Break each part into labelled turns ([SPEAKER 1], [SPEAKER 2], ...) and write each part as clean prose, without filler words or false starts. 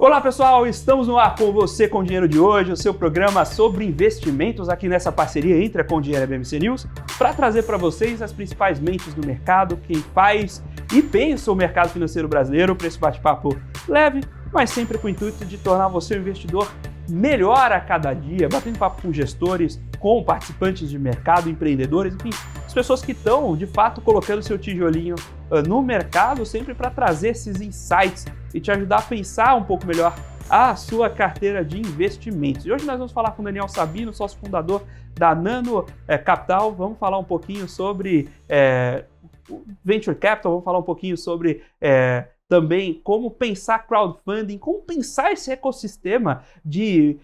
[SPEAKER 1] Olá pessoal, estamos no ar com você com o Dinheiro de hoje, o seu programa sobre investimentos aqui nessa parceria entre a Com Dinheiro e a BMC News, para trazer para vocês as principais mentes do mercado, quem faz e pensa o mercado financeiro brasileiro, para esse bate-papo leve, mas sempre com o intuito de tornar você um investidor melhor a cada dia, batendo papo com gestores, com participantes de mercado, empreendedores, enfim, as pessoas que estão, de fato, colocando seu tijolinho no mercado, sempre para trazer esses insights e te ajudar a pensar um pouco melhor a sua carteira de investimentos. E hoje nós vamos falar com o Daniel Sabino, sócio fundador da Nano Capital. Vamos falar um pouquinho sobre Venture Capital, vamos falar um pouquinho sobre também como pensar crowdfunding, como pensar esse ecossistema de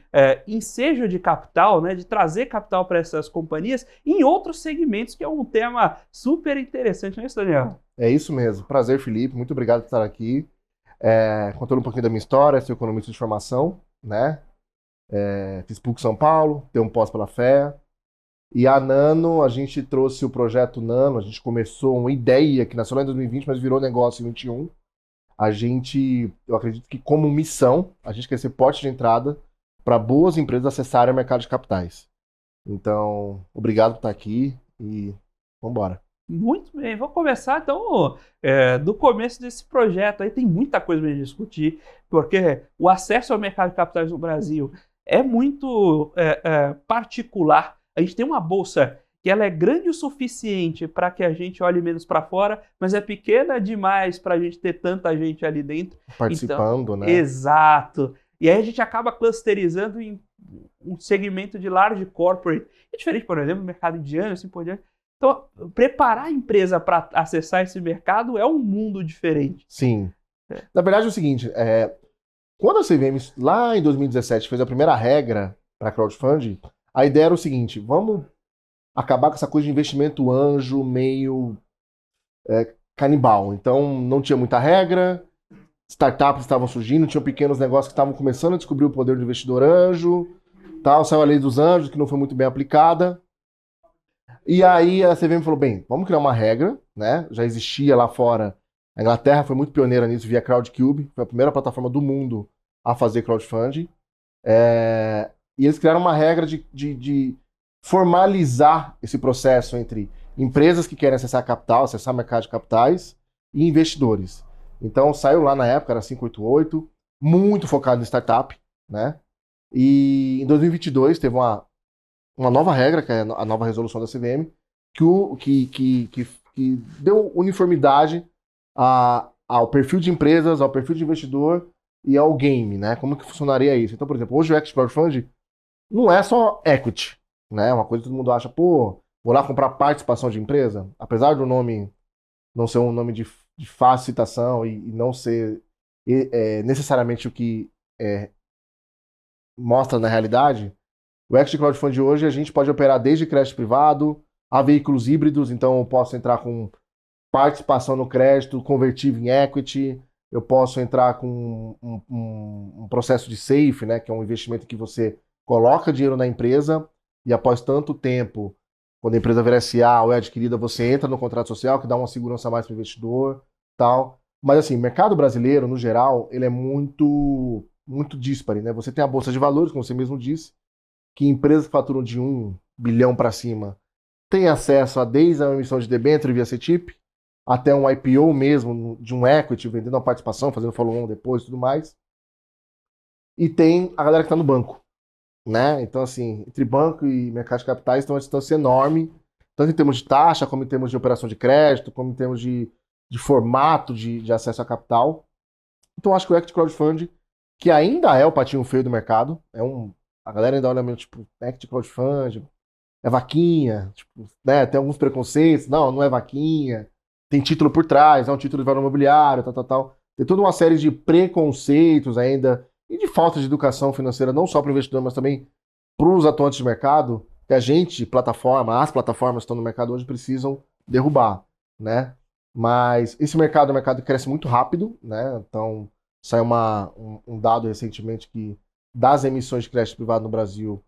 [SPEAKER 1] ensejo de capital, né, de trazer capital para essas companhias em outros segmentos, que é um tema super interessante, não é isso, Daniel?
[SPEAKER 2] É isso mesmo. Prazer, Felipe. Muito obrigado por estar aqui. Contando um pouquinho da minha história, sou economista de formação, né? Fiz PUC São Paulo, tenho um pós pela FEA. E a Nano, a gente trouxe o projeto Nano, a gente começou uma ideia que nasceu lá em 2020, mas virou negócio em 2021. Eu acredito que como missão, a gente quer ser porta de entrada para boas empresas acessarem o mercado de capitais. Então, obrigado por estar aqui e vamos embora.
[SPEAKER 1] Muito bem, vou começar então do começo desse projeto. Aí tem muita coisa para discutir, porque o acesso ao mercado de capitais no Brasil é muito particular. A gente tem uma bolsa que ela é grande o suficiente para que a gente olhe menos para fora, mas é pequena demais para a gente ter tanta gente ali dentro.
[SPEAKER 2] Participando,
[SPEAKER 1] então,
[SPEAKER 2] né?
[SPEAKER 1] Exato. E aí a gente acaba clusterizando em um segmento de large corporate. É diferente, por exemplo, do mercado indiano, assim por diante. Então, preparar a empresa para acessar esse mercado é um mundo diferente.
[SPEAKER 2] Sim. Na verdade é o seguinte, quando a CVM lá em 2017 fez a primeira regra para crowdfunding, a ideia era o seguinte, vamos acabar com essa coisa de investimento anjo meio canibal. Então não tinha muita regra, startups estavam surgindo, tinham pequenos negócios que estavam começando a descobrir o poder do investidor anjo, tal, saiu a lei dos anjos, que não foi muito bem aplicada. E aí a CVM falou, bem, vamos criar uma regra, né? Já existia lá fora, a Inglaterra foi muito pioneira nisso via Crowdcube, foi a primeira plataforma do mundo a fazer crowdfunding. E eles criaram uma regra de formalizar esse processo entre empresas que querem acessar capital, acessar mercado de capitais e investidores. Então saiu lá na época, era 588, muito focado em startup, né? E em 2022 teve uma nova regra, que é a nova resolução da CVM, que deu uniformidade ao perfil de empresas, ao perfil de investidor e ao game, né? Como que funcionaria isso? Então, por exemplo, hoje o Equity Crowdfunding não é só equity, né? Uma coisa que todo mundo acha, vou lá comprar participação de empresa, apesar do nome não ser um nome de fácil citação e não ser necessariamente o que mostra na realidade. O Equity Crowdfunding hoje a gente pode operar desde crédito privado a veículos híbridos, então eu posso entrar com participação no crédito, convertível em equity, eu posso entrar com um processo de SAFE, né, que é um investimento que você coloca dinheiro na empresa e após tanto tempo, quando a empresa vier SA ou é adquirida, você entra no contrato social, que dá uma segurança a mais para o investidor, tal. Mas assim, o mercado brasileiro, no geral, ele é muito, muito díspare, né? Você tem a Bolsa de Valores, como você mesmo disse, que empresas que faturam de 1 bilhão para cima têm acesso a desde a emissão de debênture via CETIP, até um IPO mesmo, de um equity, vendendo uma participação, fazendo follow-on depois e tudo mais. E tem a galera que está no banco, né? Então, assim, entre banco e mercado de capitais tem uma distância enorme, tanto em termos de taxa, como em termos de operação de crédito, como em termos de formato de acesso a capital. Então, acho que o Equity Crowdfunding, que ainda é o patinho feio do mercado, a galera ainda olha meio, tipo, Equity Crowdfunding, é vaquinha, tipo, né? Tem alguns preconceitos, não é vaquinha, tem título por trás, é um título de valor imobiliário, tal. Tem toda uma série de preconceitos ainda, e de falta de educação financeira, não só para o investidor, mas também para os atuantes de mercado, que a gente, as plataformas que estão no mercado hoje precisam derrubar, né? Mas esse mercado é um mercado que cresce muito rápido, né? Então, saiu um dado recentemente que das emissões de crédito privado no Brasil,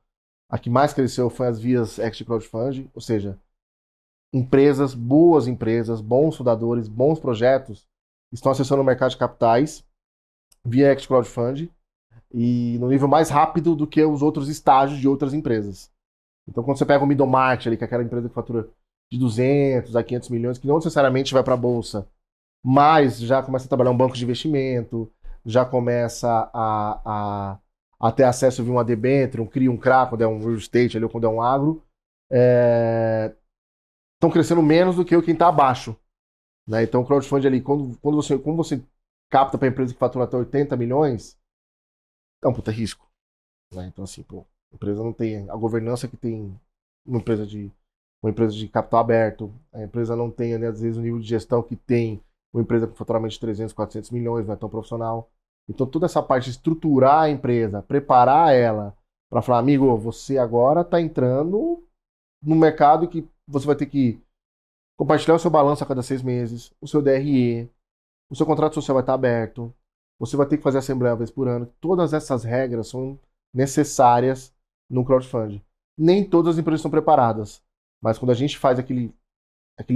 [SPEAKER 2] a que mais cresceu foi as vias Equity Crowdfunding, ou seja, boas empresas, bons fundadores, bons projetos estão acessando o mercado de capitais via Equity Crowdfunding e no nível mais rápido do que os outros estágios de outras empresas. Então, quando você pega o middle market ali, que é aquela empresa que fatura de 200 a 500 milhões, que não necessariamente vai para a bolsa, mas já começa a trabalhar um banco de investimento, já começa a ter acesso a uma debênture, um CRI, um CRA, quando é um real estate ali, ou quando é um agro, estão crescendo menos do que quem está abaixo. Né? Então, o crowdfunding ali, quando você capta para a empresa que fatura até 80 milhões, é um puta risco. Né? Então, assim, pô, a empresa não tem a governança que tem uma empresa de capital aberto, a empresa não tem, né, às vezes, o nível de gestão que tem uma empresa com faturamento de 300, 400 milhões, não é tão profissional. Então, toda essa parte de estruturar a empresa, preparar ela para falar, amigo, você agora está entrando no mercado que você vai ter que compartilhar o seu balanço a cada 6 meses, o seu DRE, o seu contrato social vai estar aberto, você vai ter que fazer assembleia uma vez por ano. Todas essas regras são necessárias no crowdfunding. Nem todas as empresas estão preparadas, mas quando a gente faz aquele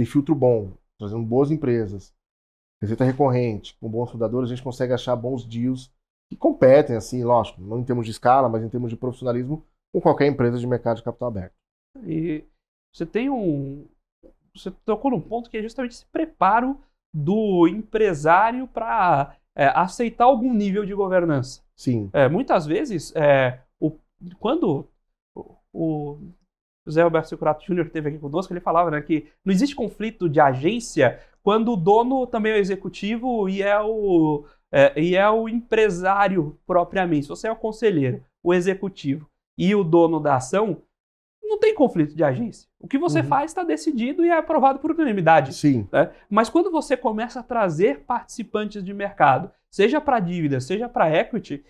[SPEAKER 2] filtro bom, trazendo boas empresas, receita recorrente, com bons fundadores, a gente consegue achar bons deals que competem, assim, lógico, não em termos de escala, mas em termos de profissionalismo, com qualquer empresa de mercado de capital aberto.
[SPEAKER 1] E você você tocou num ponto que é justamente esse preparo do empresário para aceitar algum nível de governança.
[SPEAKER 2] Sim.
[SPEAKER 1] Muitas vezes, quando o José Roberto Securato Júnior esteve aqui conosco, ele falava, né, que não existe conflito de agência quando o dono também é o executivo e é o empresário propriamente. Se você é o conselheiro, o executivo e o dono da ação, não tem conflito de agência. O que você faz está decidido e é aprovado por unanimidade.
[SPEAKER 2] Sim.
[SPEAKER 1] Né? Mas quando você começa a trazer participantes de mercado, seja para dívida, seja para equity,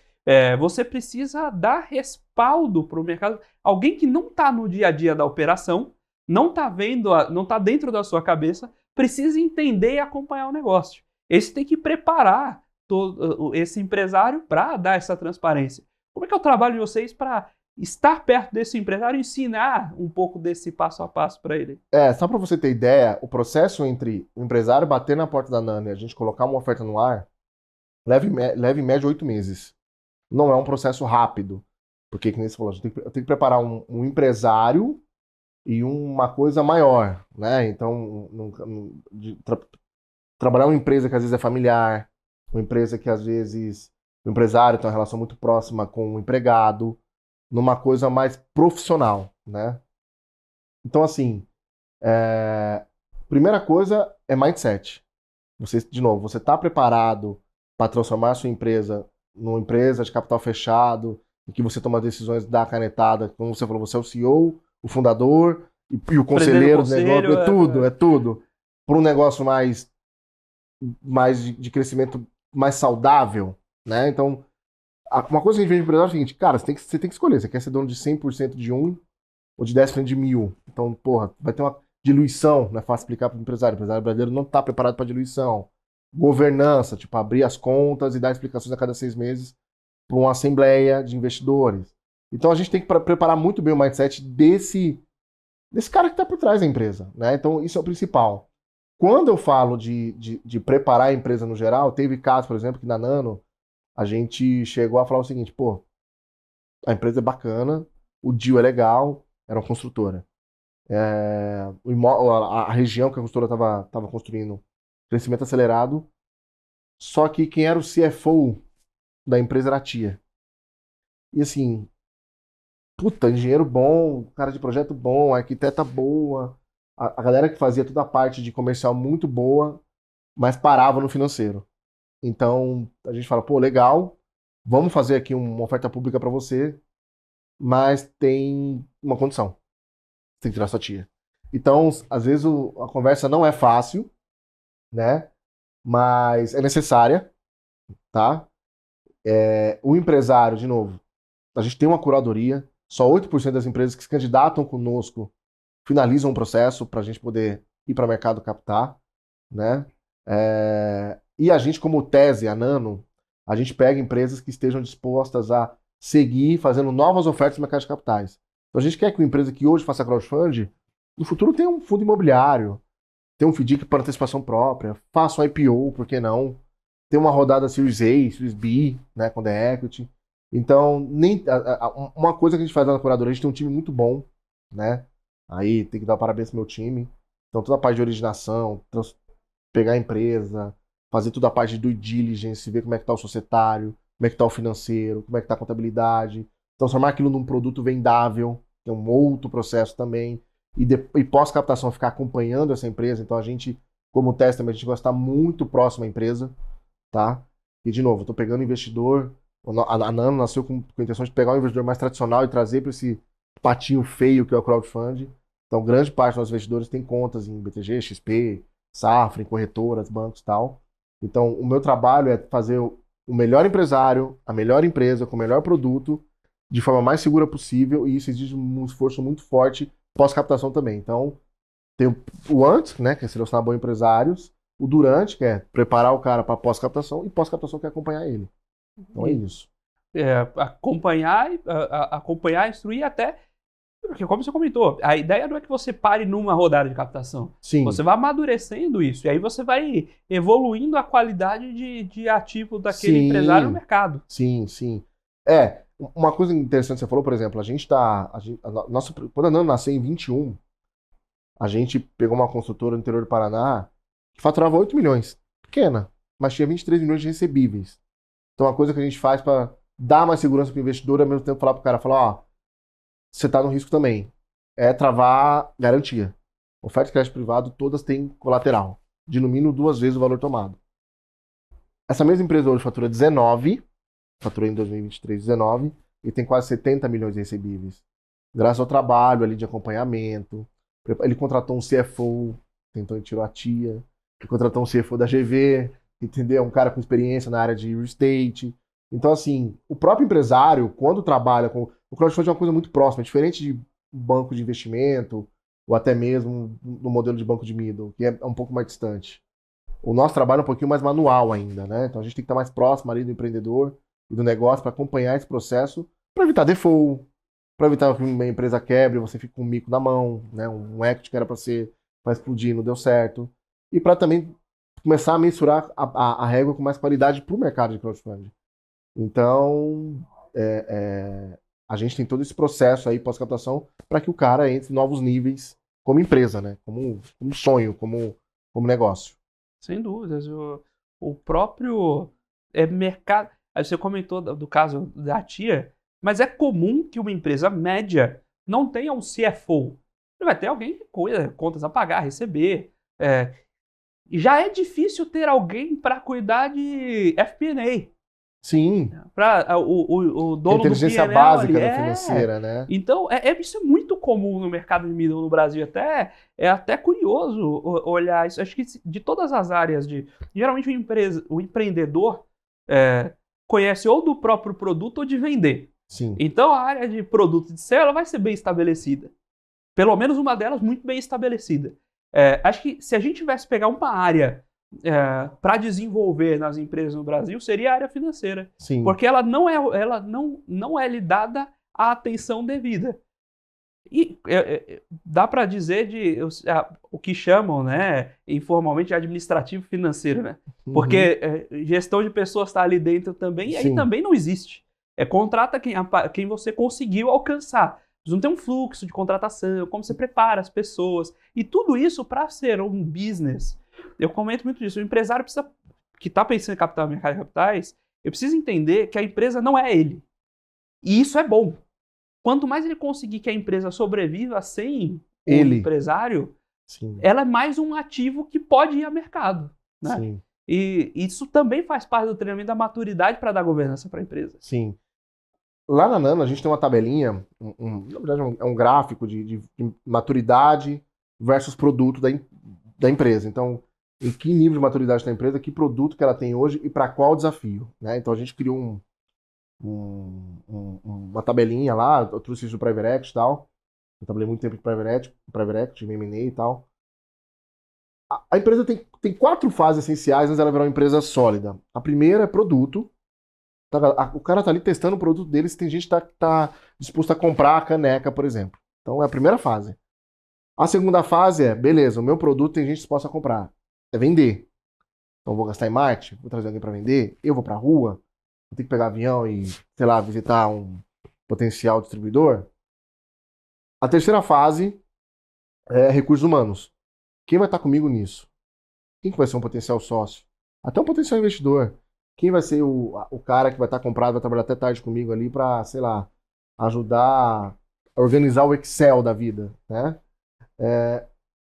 [SPEAKER 1] você precisa dar respaldo para o mercado. Alguém que não está no dia a dia da operação, não está vendo, não está dentro da sua cabeça, precisa entender e acompanhar o negócio. Esse tem que preparar esse empresário para dar essa transparência. Como é que é o trabalho de vocês para estar perto desse empresário e ensinar um pouco desse passo a passo para ele?
[SPEAKER 2] Só para você ter ideia, o processo entre o empresário bater na porta da Nano e a gente colocar uma oferta no ar leva em média 8 meses. Não é um processo rápido, porque, como você falou, eu tenho que preparar um empresário e uma coisa maior, né? Então, trabalhar uma empresa que às vezes é familiar, uma empresa que às vezes o empresário tem uma relação muito próxima com o empregado, numa coisa mais profissional, né? Então, assim, primeira coisa é mindset. Você está preparado para transformar a sua empresa numa empresa de capital fechado, em que você toma decisões da canetada, como você falou, você é o CEO, o fundador e o conselheiro do negócio, é tudo. Para um negócio mais de crescimento mais saudável, né? Então, uma coisa que a gente vê de empresário é o seguinte, cara, você tem que escolher, você quer ser dono de 100% de um ou de 10% de 1000. Então, porra, vai ter uma diluição, não é fácil explicar para o empresário. O empresário brasileiro não está preparado para diluição. Governança, tipo, abrir as contas e dar explicações a cada 6 meses para uma assembleia de investidores. Então, a gente tem que preparar muito bem o mindset desse cara que está por trás da empresa, né? Então, isso é o principal. Quando eu falo de preparar a empresa no geral, teve casos, por exemplo, que na Nano, a gente chegou a falar o seguinte, pô, a empresa é bacana, o deal é legal, era uma construtora. A região que a construtora estava construindo, crescimento acelerado, só que quem era o CFO da empresa era a tia. E assim, puta, engenheiro bom, cara de projeto bom, arquiteta boa, a galera que fazia toda a parte de comercial muito boa, mas parava no financeiro. Então, a gente fala, pô, legal, vamos fazer aqui uma oferta pública para você, mas tem uma condição. Você tem que tirar sua tia. Então, às vezes a conversa não é fácil, né? Mas é necessária, tá? O empresário, de novo, a gente tem uma curadoria, só 8% das empresas que se candidatam conosco finalizam o processo para a gente poder ir para o mercado captar, né? E a gente, como tese, a Nano, a gente pega empresas que estejam dispostas a seguir fazendo novas ofertas no mercado de capitais. Então a gente quer que uma empresa que hoje faça crowdfunding, no futuro tenha um fundo imobiliário, tenha um FDIC para antecipação própria, faça um IPO, por que não? Tenha uma rodada Series A, Series B, né, quando é equity. Então, uma coisa que a gente faz lá na curadora, a gente tem um time muito bom, né? Aí tem que dar parabéns pro meu time. Então, toda a parte de originação, pegar a empresa, fazer toda a parte de due diligence, ver como é que tá o societário, como é que tá o financeiro, como é que tá a contabilidade, transformar aquilo num produto vendável, que é um outro processo também, e pós-captação ficar acompanhando essa empresa. Então, a gente, como teste, a gente gosta de estar muito próximo à empresa, tá? E, de novo, eu tô pegando investidor, a Nano nasceu com a intenção de pegar um investidor mais tradicional e trazer para esse patinho feio que é o crowdfunding. Então, grande parte dos nossos investidores tem contas em BTG, XP, Safra, em corretoras, bancos e tal. Então, o meu trabalho é fazer o melhor empresário, a melhor empresa, com o melhor produto, de forma mais segura possível, e isso exige um esforço muito forte pós-captação também. Então, tem o antes, né, que é selecionar bons empresários, o durante, que é preparar o cara para pós-captação, e pós-captação, que é acompanhar ele. Então é isso.
[SPEAKER 1] Acompanhar, instruir até. Porque, como você comentou, a ideia não é que você pare numa rodada de captação.
[SPEAKER 2] Sim.
[SPEAKER 1] Você vai amadurecendo isso. E aí você vai evoluindo a qualidade de ativo daquele empresário no mercado.
[SPEAKER 2] Sim. Uma coisa interessante que você falou, por exemplo, quando a Nano nasceu em 21, a gente pegou uma construtora no interior do Paraná que faturava 8 milhões. Pequena, mas tinha 23 milhões de recebíveis. Então, uma coisa que a gente faz para dar mais segurança para o investidor e ao mesmo tempo falar para o cara, ó, você está no risco também. É travar garantia. Oferta de crédito privado, todas têm colateral, de no mínimo 2 vezes o valor tomado. Essa mesma empresa hoje faturou em 2023 19, e tem quase 70 milhões de recebíveis. Graças ao trabalho ali de acompanhamento. Ele contratou um CFO, então ele tirou a tia. Ele contratou um CFO da GV, entendeu? Um cara com experiência na área de real estate. Então, assim, o próprio empresário, quando trabalha com... O crowdfunding é uma coisa muito próxima, diferente de banco de investimento, ou até mesmo no modelo de banco de middle, que é um pouco mais distante. O nosso trabalho é um pouquinho mais manual ainda, né? Então a gente tem que estar mais próximo ali do empreendedor e do negócio para acompanhar esse processo, para evitar default, para evitar que uma empresa quebre, você fique com um mico na mão, né? Um equity que era para explodir, não deu certo. E para também começar a mensurar a régua com mais qualidade para o mercado de crowdfunding. Então, a gente tem todo esse processo aí pós-captação para que o cara entre em novos níveis como empresa, né? Como sonho, como negócio.
[SPEAKER 1] Sem dúvidas. O próprio mercado... Aí você comentou do caso da tia, mas é comum que uma empresa média não tenha um CFO. Vai ter alguém que cuida, contas a pagar, receber. E já é difícil ter alguém para cuidar de FP&A.
[SPEAKER 2] Sim.
[SPEAKER 1] Para o dono
[SPEAKER 2] inteligência
[SPEAKER 1] do
[SPEAKER 2] básica
[SPEAKER 1] ali,
[SPEAKER 2] da financeira, né?
[SPEAKER 1] Então, isso é muito comum no mercado de middle no Brasil. É até curioso olhar isso. Acho que de todas as áreas, geralmente o empreendedor conhece ou do próprio produto ou de vender.
[SPEAKER 2] Sim.
[SPEAKER 1] Então, a área de produto de selo ela vai ser bem estabelecida. Pelo menos uma delas muito bem estabelecida. Acho que se a gente tivesse pegar uma área para desenvolver nas empresas no Brasil, seria a área financeira.
[SPEAKER 2] Sim.
[SPEAKER 1] Porque ela não é lhe dada a atenção devida. E dá para dizer o que chamam, né, informalmente, de administrativo financeiro, né? Porque gestão de pessoas está ali dentro também, e aí também não existe. Contrata quem você conseguiu alcançar. Não tem um fluxo de contratação, como você prepara as pessoas. E tudo isso, para ser um business, eu comento muito disso. O empresário que está pensando em captar o mercado de capitais, eu preciso entender que a empresa não é ele. E isso é bom. Quanto mais ele conseguir que a empresa sobreviva sem o empresário,
[SPEAKER 2] sim,
[SPEAKER 1] ela é mais um ativo que pode ir ao mercado. Né?
[SPEAKER 2] Sim.
[SPEAKER 1] E isso também faz parte do treinamento da maturidade para dar governança para a empresa.
[SPEAKER 2] Sim. Lá na Nano, a gente tem uma tabelinha, na verdade é um gráfico de maturidade versus produto da empresa. Então, em que nível de maturidade está a empresa, que produto que ela tem hoje e para qual desafio. Né? Então, a gente criou uma tabelinha lá, eu trouxe isso do Private Equity e tal. Eu trabalhei muito tempo em Private Equity, M&A e tal. A empresa tem 4 fases essenciais antes dela virar uma empresa sólida. A primeira é produto. O cara tá ali testando o produto dele, se tem gente que tá disposto a comprar a caneca, por exemplo. Então é a primeira fase. A segunda fase é, beleza, o meu produto tem gente disposta a comprar. É vender. Então vou gastar em marketing, vou trazer alguém para vender, eu vou pra rua. vou ter que pegar avião e, sei lá, visitar um potencial distribuidor. A terceira fase é recursos humanos. Quem vai estar comigo nisso? Quem que vai ser um potencial sócio? Até um potencial investidor. Quem vai ser o cara que vai estar comprado, vai trabalhar até tarde comigo ali para, sei lá, ajudar a organizar o Excel da vida, né?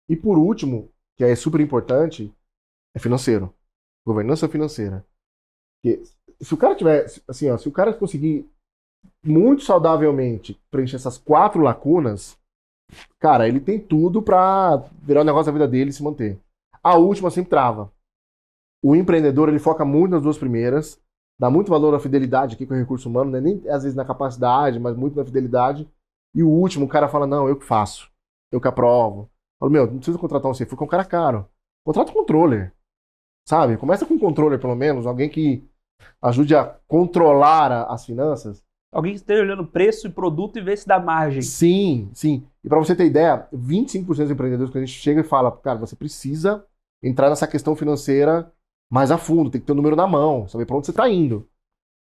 [SPEAKER 2] E por último, que é super importante, é financeiro. Governança financeira. Porque se o cara tiver, assim, ó, se o cara conseguir muito saudavelmente preencher essas 4 lacunas, cara, ele tem tudo para virar o negócio da vida dele e se manter. A última sempre trava. O empreendedor, ele foca muito nas 2 primeiras, dá muito valor à fidelidade aqui com o recurso humano, né? Nem às vezes na capacidade, mas muito na fidelidade. E o último, o cara fala, não, eu que faço, eu que aprovo. Falo, meu, não precisa contratar um CFO, que é um cara caro. Contrata um controller, sabe? Começa com um controller, pelo menos, alguém que ajude a controlar as finanças.
[SPEAKER 1] Alguém que esteja olhando preço e produto e vê se dá margem.
[SPEAKER 2] Sim, sim. E para você ter ideia, 25% dos empreendedores que a gente chega e fala, cara, você precisa entrar nessa questão financeira mais a fundo, tem que ter o número na mão, saber para onde você está indo.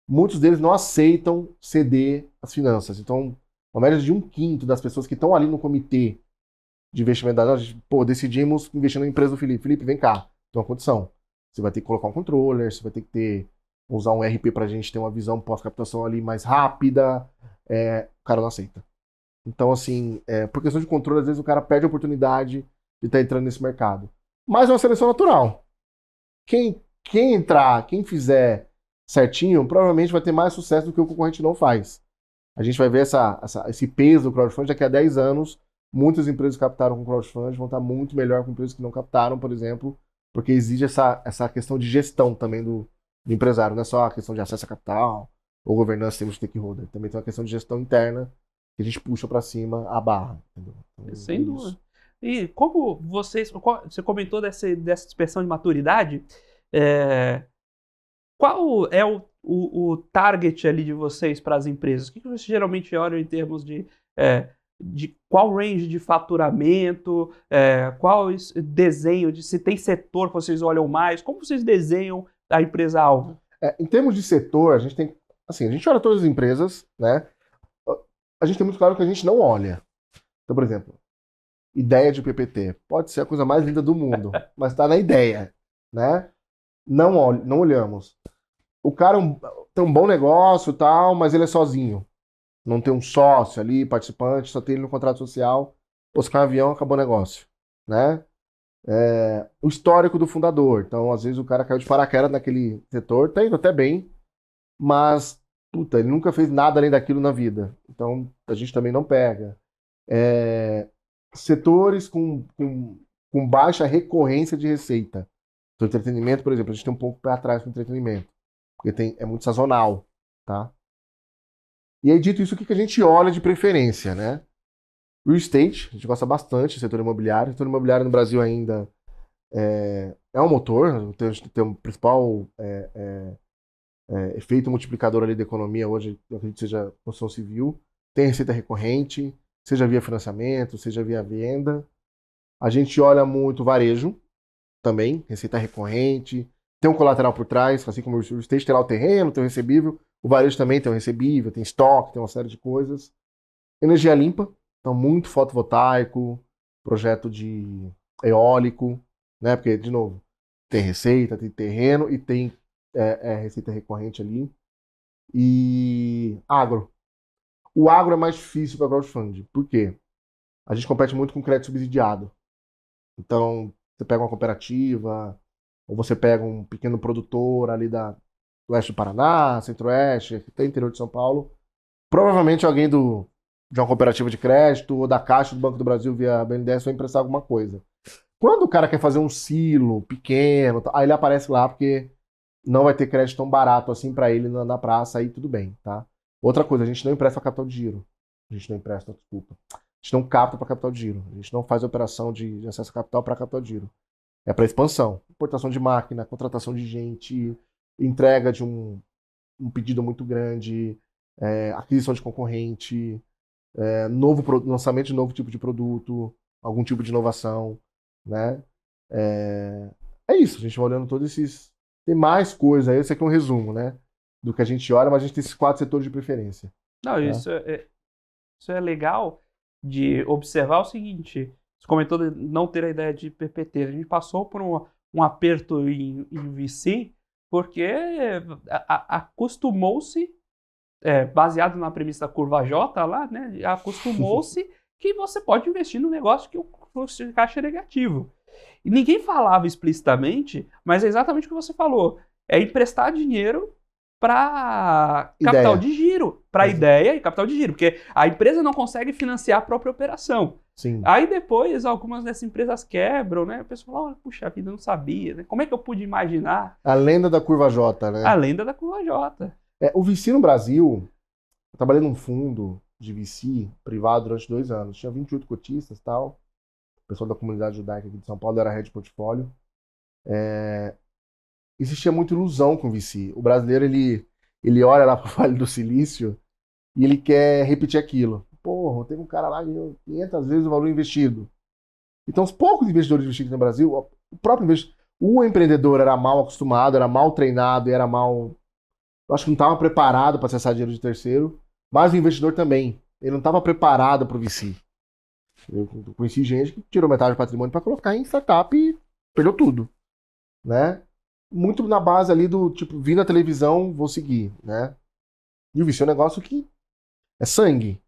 [SPEAKER 2] Muitos deles não aceitam ceder as finanças. Então, uma média de 1/5 das pessoas que estão ali no comitê de investimento da nós, pô, decidimos investir na empresa do Felipe. Felipe, vem cá, tem uma condição. Você vai ter que colocar um controller, você vai ter que usar um RP para a gente ter uma visão pós-captação ali mais rápida. O cara não aceita. Então, assim, por questão de controle, às vezes o cara perde a oportunidade de estar entrando nesse mercado. Mas é uma seleção natural. Quem entrar, quem fizer certinho, provavelmente vai ter mais sucesso do que o concorrente não faz. A gente vai ver esse peso do crowdfunding daqui a 10 anos. Muitas empresas que captaram com crowdfunding vão estar muito melhor com empresas que não captaram, por exemplo, porque exige essa questão de gestão também do empresário. Não é só a questão de acesso a capital ou governança, temos stakeholder. Também tem uma questão de gestão interna que a gente puxa para cima a barra. Entendeu? Então,
[SPEAKER 1] sem dúvida. E como você comentou dessa dispersão de maturidade, qual é o target ali de vocês para as empresas? O que vocês geralmente olham em termos de qual range de faturamento, qual desenho, se tem setor que vocês olham mais, como vocês desenham a empresa-alvo?
[SPEAKER 2] Em termos de setor, a gente tem, assim, a gente olha todas as empresas, né? A gente tem muito claro que a gente não olha. Então, por exemplo, ideia de PPT. Pode ser a coisa mais linda do mundo, mas está na ideia, né? Não olhamos. O cara tem um bom negócio e tal, mas ele é sozinho. Não tem um sócio ali, participante, só tem ele no contrato social. Buscar um avião, acabou o negócio, né? O histórico do fundador. Então, às vezes o cara caiu de paraquedas naquele setor, tá indo até bem, mas, puta, ele nunca fez nada além daquilo na vida. Então, a gente também não pega. Setores com baixa recorrência de receita. Então, entretenimento, por exemplo, a gente tem um pouco para trás com entretenimento, porque é muito sazonal, tá? E aí, dito isso, o que a gente olha de preferência, né? Real estate, a gente gosta bastante do setor imobiliário. O setor imobiliário no Brasil ainda é um motor, tem um principal efeito multiplicador ali da economia hoje, eu acredito que seja construção civil. Tem receita recorrente, seja via financiamento, seja via venda. A gente olha muito varejo também, receita recorrente. Tem um colateral por trás, assim como o real estate tem lá o terreno, tem o recebível. O varejo também tem o recebível, tem estoque, tem uma série de coisas. Energia limpa, então muito fotovoltaico, projeto de eólico, né? Porque, de novo, tem receita, tem terreno e tem receita recorrente ali. E agro. O agro é mais difícil para crowdfunding. Por quê? A gente compete muito com crédito subsidiado. Então, você pega uma cooperativa, ou você pega um pequeno produtor ali do oeste do Paraná, centro-oeste, até interior de São Paulo. Provavelmente alguém de uma cooperativa de crédito ou da Caixa do Banco do Brasil via BNDES vai emprestar alguma coisa. Quando o cara quer fazer um silo pequeno, aí ele aparece lá porque não vai ter crédito tão barato assim para ele na praça, aí tudo bem, tá? Outra coisa, a gente não empresta capital de giro. A gente não empresta, desculpa. A gente não capta para capital de giro. A gente não faz operação de acesso a capital para capital de giro. É para expansão. Importação de máquina, contratação de gente, entrega de um pedido muito grande, aquisição de concorrente, lançamento de novo tipo de produto, algum tipo de inovação, né? É isso, a gente vai olhando todos esses... Tem mais coisa, esse aqui é um resumo, né? do que a gente olha, mas a gente tem esses 4 setores de preferência.
[SPEAKER 1] Não,
[SPEAKER 2] Tá.
[SPEAKER 1] isso é legal de observar o seguinte, você comentou de não ter a ideia de PPT, a gente passou por um aperto em VC, porque acostumou-se, baseado na premissa da curva J lá, né, acostumou-se que você pode investir num negócio que o fluxo de caixa é negativo. E ninguém falava explicitamente, mas é exatamente o que você falou, é emprestar dinheiro para capital de giro, para ideia e capital de giro, porque a empresa não consegue financiar a própria operação.
[SPEAKER 2] Sim.
[SPEAKER 1] Aí depois algumas dessas empresas quebram, né? O pessoal fala, puxa vida, eu não sabia, né? Como é que eu pude imaginar?
[SPEAKER 2] A lenda da curva J, né?
[SPEAKER 1] A lenda da curva J.
[SPEAKER 2] O VC no Brasil, eu trabalhei num fundo de VC privado durante 2 anos. Tinha 28 cotistas e tal. O pessoal da comunidade judaica aqui de São Paulo era head portfólio. Existia muita ilusão com o VC. O brasileiro, ele olha lá pro Vale do Silício e ele quer repetir aquilo. Porra, teve um cara lá que ganhou 500 vezes o valor investido. Então, os poucos investidores investidos no Brasil, o próprio o empreendedor era mal acostumado, era mal treinado, era mal... Eu acho que não estava preparado para acessar dinheiro de terceiro, mas o investidor também. Ele não estava preparado para o VC. Eu conheci gente que tirou metade do patrimônio para colocar em startup e perdeu tudo, né? Muito na base ali do, tipo, vi na televisão, vou seguir, né? E o VC é um negócio que é sangue,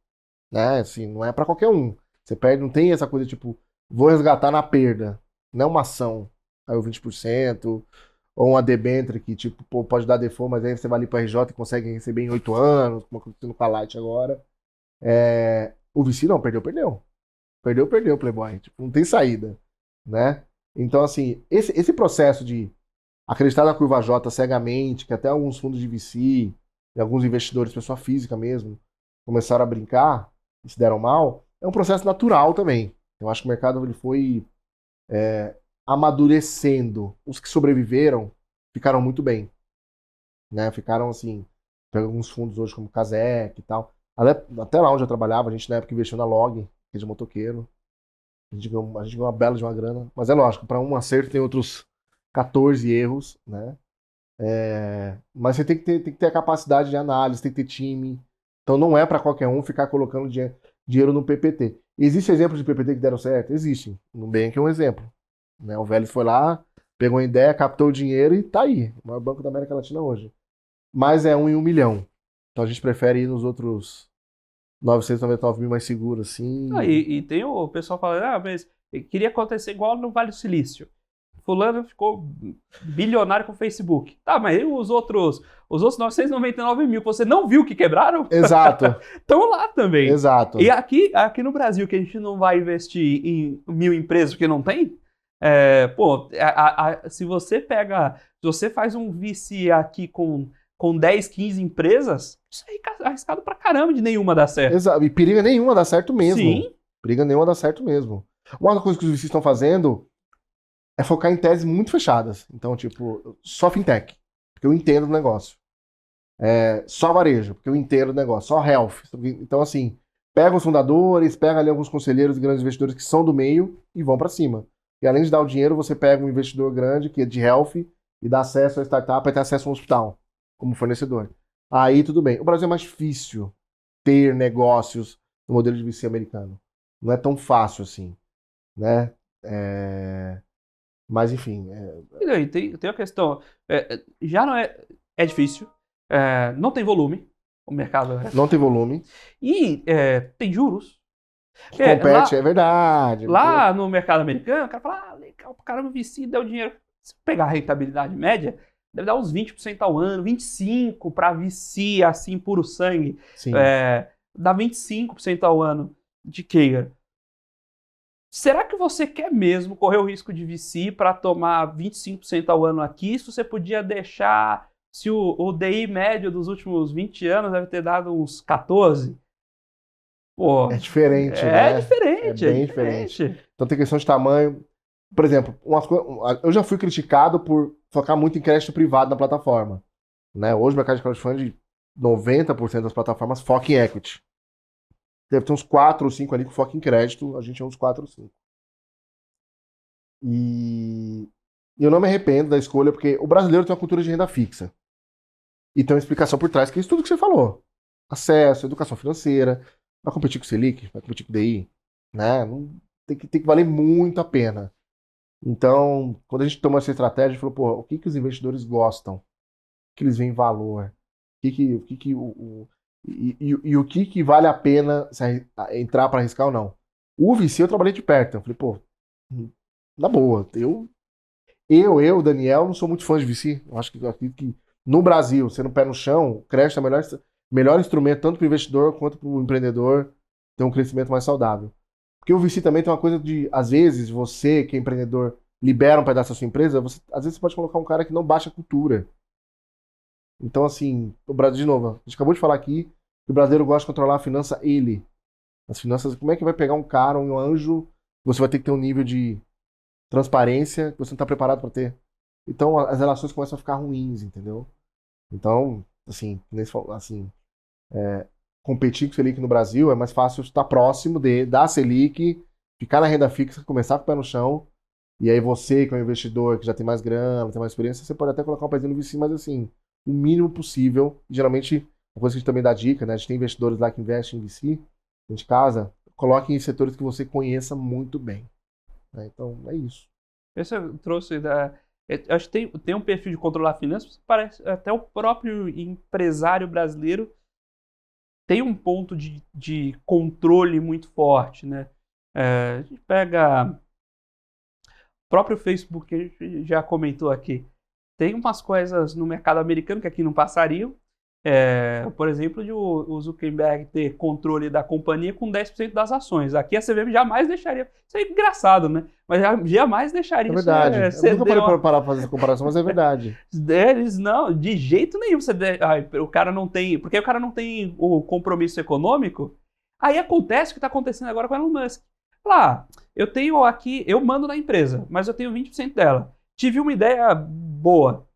[SPEAKER 2] né? Assim, não é para qualquer um. Você perde, não tem essa coisa, tipo, vou resgatar na perda. Não é uma ação, caiu 20%, ou uma debênture que, tipo, pô, pode dar default, mas aí você vai ali para RJ e consegue receber em 8 anos, como acontecendo com a Light agora. O VC não, perdeu. Perdeu, Playboy. Tipo, não tem saída, né? Então, assim, esse processo de acreditar na curva J cegamente, que até alguns fundos de VC e alguns investidores, pessoa física mesmo, começaram a brincar e se deram mal, é um processo natural também. Eu acho que o mercado ele foi amadurecendo. Os que sobreviveram ficaram muito bem, né? Ficaram assim, tem alguns fundos hoje como Casec e tal. Até lá onde eu trabalhava, a gente na época investiu na Log, que é de motoqueiro. A gente ganhou uma bela de uma grana. Mas é lógico, para um acerto tem outros 14 erros, né? Mas você tem que ter a capacidade de análise, tem que ter time. Então não é para qualquer um ficar colocando dinheiro no PPT. Existem exemplos de PPT que deram certo? Existem. O Nubank é um exemplo, né? O velho foi lá, pegou uma ideia, captou o dinheiro e tá aí. O maior banco da América Latina hoje. Mas é 1 em 1 milhão. Então a gente prefere ir nos outros 999 mil mais seguros, assim.
[SPEAKER 1] E tem o pessoal falando, mas queria acontecer igual no Vale do Silício. Fulano ficou bilionário com o Facebook. Tá, mas e os outros 999 mil que você não viu que quebraram?
[SPEAKER 2] Exato.
[SPEAKER 1] Estão lá também.
[SPEAKER 2] Exato.
[SPEAKER 1] E aqui no Brasil, que a gente não vai investir em 1000 empresas porque não tem, se você faz um VC aqui com 10, 15 empresas, isso aí é arriscado pra caramba de nenhuma dar certo.
[SPEAKER 2] Exato. E periga nenhuma dar certo mesmo.
[SPEAKER 1] Sim.
[SPEAKER 2] Periga nenhuma dar certo mesmo. Uma das coisas que os VCs estão fazendo é focar em teses muito fechadas. Então, tipo, só fintech, porque eu entendo do negócio. Só varejo, porque eu entendo do negócio. Só health. Então, assim, pega os fundadores, pega ali alguns conselheiros e grandes investidores que são do meio e vão pra cima. E além de dar o dinheiro, você pega um investidor grande, que é de health, e dá acesso à startup e ter acesso a um hospital como fornecedor. Aí tudo bem. O Brasil é mais difícil ter negócios no modelo de VC americano. Não é tão fácil assim, né? Mas enfim.
[SPEAKER 1] Tem a questão. Já não é difícil. Não tem volume. O mercado
[SPEAKER 2] não tem volume.
[SPEAKER 1] E tem juros.
[SPEAKER 2] Compete, é verdade.
[SPEAKER 1] Lá no mercado americano, o cara fala, legal, o cara no VC deu dinheiro. Se pegar a rentabilidade média, deve dar uns 20% ao ano, 25% para VC, assim, puro sangue.
[SPEAKER 2] Sim.
[SPEAKER 1] Dá 25% ao ano de CAGR. Será que você quer mesmo correr o risco de VC para tomar 25% ao ano aqui? Se você podia deixar, se o DI médio dos últimos 20 anos deve ter dado uns 14%. Pô,
[SPEAKER 2] é diferente,
[SPEAKER 1] né?
[SPEAKER 2] É
[SPEAKER 1] diferente.
[SPEAKER 2] É bem diferente. Então tem questão de tamanho. Por exemplo, eu já fui criticado por focar muito em crédito privado na plataforma, né? Hoje o mercado de crowdfunding, 90% das plataformas foca em equity. Deve ter uns 4 ou 5 ali que foca em crédito, a gente é uns 4 ou 5. E eu não me arrependo da escolha, porque o brasileiro tem uma cultura de renda fixa. E tem uma explicação por trás, que é isso tudo que você falou. Acesso, educação financeira, vai competir com o Selic, vai competir com o DI, né? Tem que valer muito a pena. Então, quando a gente tomou essa estratégia, a gente falou, pô, o que os investidores gostam? O que eles veem valor? O que vale a pena entrar para arriscar ou não? O VC eu trabalhei de perto. Eu falei, pô, na boa, o Daniel, não sou muito fã de VC. Eu acredito que no Brasil, sendo pé no chão, o crédito é o melhor instrumento, tanto para o investidor quanto para o empreendedor, ter um crescimento mais saudável. Porque o VC também tem uma coisa de, às vezes, você, que é empreendedor, libera um pedaço da sua empresa, às vezes você pode colocar um cara que não baixa a cultura. Então, assim, o Brasil, de novo, a gente acabou de falar aqui que o brasileiro gosta de controlar a finança ele. As finanças, como é que vai pegar um cara, um anjo, você vai ter que ter um nível de transparência que você não está preparado para ter. Então, as relações começam a ficar ruins, entendeu? Então, assim, competir com o Selic no Brasil é mais fácil estar próximo da Selic, ficar na renda fixa, começar com o pé no chão, e aí você, que é um investidor que já tem mais grana, tem mais experiência, você pode até colocar um pezinho no VC, mas assim, o mínimo possível. Geralmente, uma coisa que a gente também dá dica, né? A gente tem investidores lá que investem em VC, dentro de casa, coloque em setores que você conheça muito bem. Né? Então, é isso.
[SPEAKER 1] Esse eu trouxe eu acho que tem um perfil de controlar finanças, parece até o próprio empresário brasileiro tem um ponto de controle muito forte, né? A gente pega o próprio Facebook, que a gente já comentou aqui. Tem umas coisas no mercado americano que aqui não passariam. Por exemplo, de o Zuckerberg ter controle da companhia com 10% das ações. Aqui a CVM jamais deixaria. Isso é engraçado, né? Mas jamais deixaria.
[SPEAKER 2] É verdade. Eu nunca parei para parar para fazer essa comparação, mas é verdade.
[SPEAKER 1] Eles não, de jeito nenhum. O cara não tem. Porque o cara não tem o compromisso econômico. Aí acontece o que está acontecendo agora com o Elon Musk. Lá, eu tenho aqui, eu mando na empresa, mas eu tenho 20% dela. Tive uma ideia boa.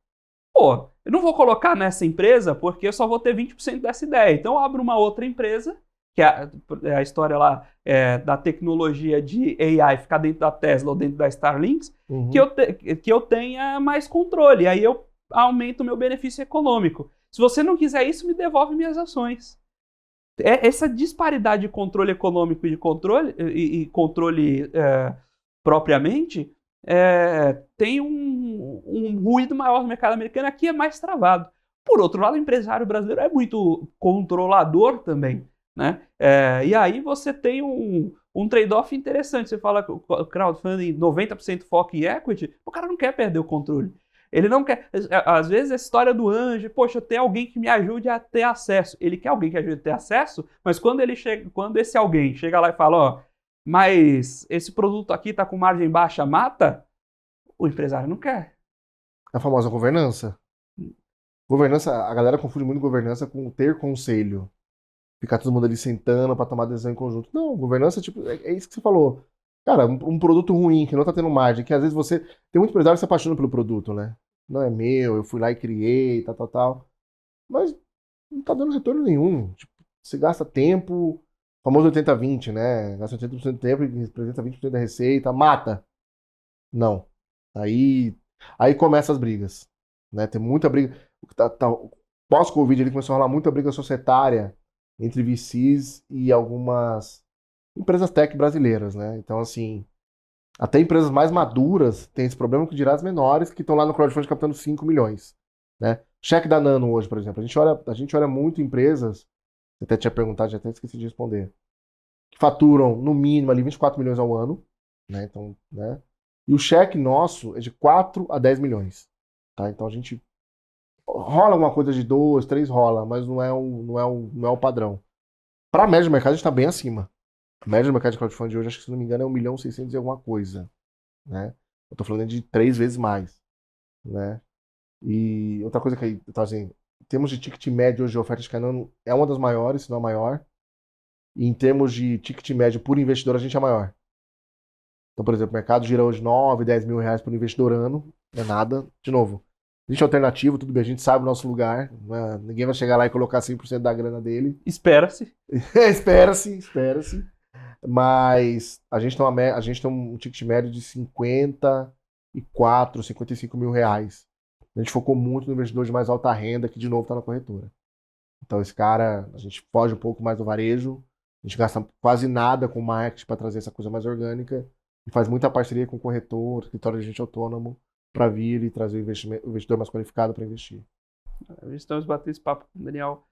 [SPEAKER 1] Pô, eu não vou colocar nessa empresa porque eu só vou ter 20% dessa ideia. Então eu abro uma outra empresa, que é a história lá da tecnologia de AI ficar dentro da Tesla ou dentro da Starlink, que eu tenha mais controle. Aí eu aumento o meu benefício econômico. Se você não quiser isso, me devolve minhas ações. Essa disparidade de controle econômico e controle propriamente tem um ruído maior no mercado americano. Aqui é mais travado. Por outro lado, o empresário brasileiro é muito controlador também, né? E aí você tem um trade-off interessante. Você fala que o crowdfunding 90% foco em equity, o cara não quer perder o controle. Ele não quer. Às vezes a história do anjo, poxa, eu tenho alguém que me ajude a ter acesso. Ele quer alguém que ajude a ter acesso, mas quando esse alguém chega lá e fala, ó, mas esse produto aqui está com margem baixa, mata, o empresário não quer.
[SPEAKER 2] A famosa governança. Governança, a galera confunde muito governança com ter conselho. Ficar todo mundo ali sentando para tomar decisão em conjunto. Não, governança é isso que você falou. Cara, um produto ruim, que não tá tendo margem, que às vezes você. Tem muito empresário que se apaixona pelo produto, né? Não é meu, eu fui lá e criei, tal. Mas não tá dando retorno nenhum. Tipo, você gasta tempo, famoso 80-20, né? Gasta 80% do tempo e representa 20% da receita, mata. Não. Aí começam as brigas. Né? Tem muita briga. Pós-Covid ele começou a rolar muita briga societária entre VCs e algumas empresas tech brasileiras, né? Então, assim, até empresas mais maduras têm esse problema, que dirá as menores que estão lá no crowdfunding captando 5 milhões, né? Cheque da Nano hoje, por exemplo. A gente olha muito empresas, eu até tinha perguntado, já até esqueci de responder, que faturam no mínimo ali 24 milhões ao ano, né? Então, né? E o cheque nosso é de 4 a 10 milhões, tá? Então a gente rola alguma coisa de 2, 3 rola, mas não é o padrão. Para a média do mercado, a gente está bem acima. A média do mercado de crowdfunding hoje, acho que se não me engano, é 1.600.000 e alguma coisa. Né? Eu tô falando de 3 vezes mais. Né? E outra coisa que então, assim, em termos de ticket médio hoje de oferta de Canaan, é uma das maiores, se não a maior. E em termos de ticket médio por investidor, a gente é maior. Então, por exemplo, o mercado gira hoje 9, 10 mil reais por investidor ano. Não é nada. De novo, a gente é alternativo, tudo bem, a gente sabe o nosso lugar. Ninguém vai chegar lá e colocar 100% da grana dele.
[SPEAKER 1] Espera-se.
[SPEAKER 2] Espera-se. Mas a gente tem um ticket médio de 54, 55 mil reais. A gente focou muito no investidor de mais alta renda, que de novo está na corretora. Então esse cara, a gente foge um pouco mais do varejo, a gente gasta quase nada com marketing para trazer essa coisa mais orgânica e faz muita parceria com o corretor, escritório de agente autônomo, para vir e trazer o investidor mais qualificado para investir.
[SPEAKER 1] Estamos batendo esse papo com o Daniel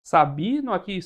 [SPEAKER 1] Sabino aqui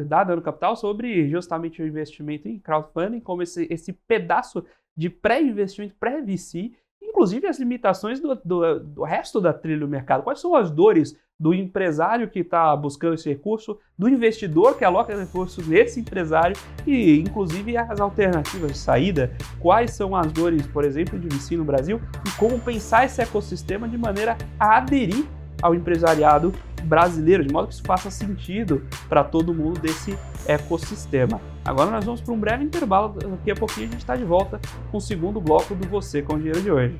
[SPEAKER 1] da Nano Capital, sobre justamente o investimento em crowdfunding, como esse pedaço de pré-investimento, pré-VC, inclusive as limitações do resto da trilha do mercado. Quais são as dores do empresário que está buscando esse recurso, do investidor que aloca recursos nesse empresário e, inclusive, as alternativas de saída? Quais são as dores, por exemplo, de VC no Brasil e como pensar esse ecossistema de maneira a aderir ao empresariado brasileiro, de modo que isso faça sentido para todo mundo desse ecossistema. Agora nós vamos para um breve intervalo, daqui a pouquinho a gente está de volta com o segundo bloco do Você com Dinheiro de hoje.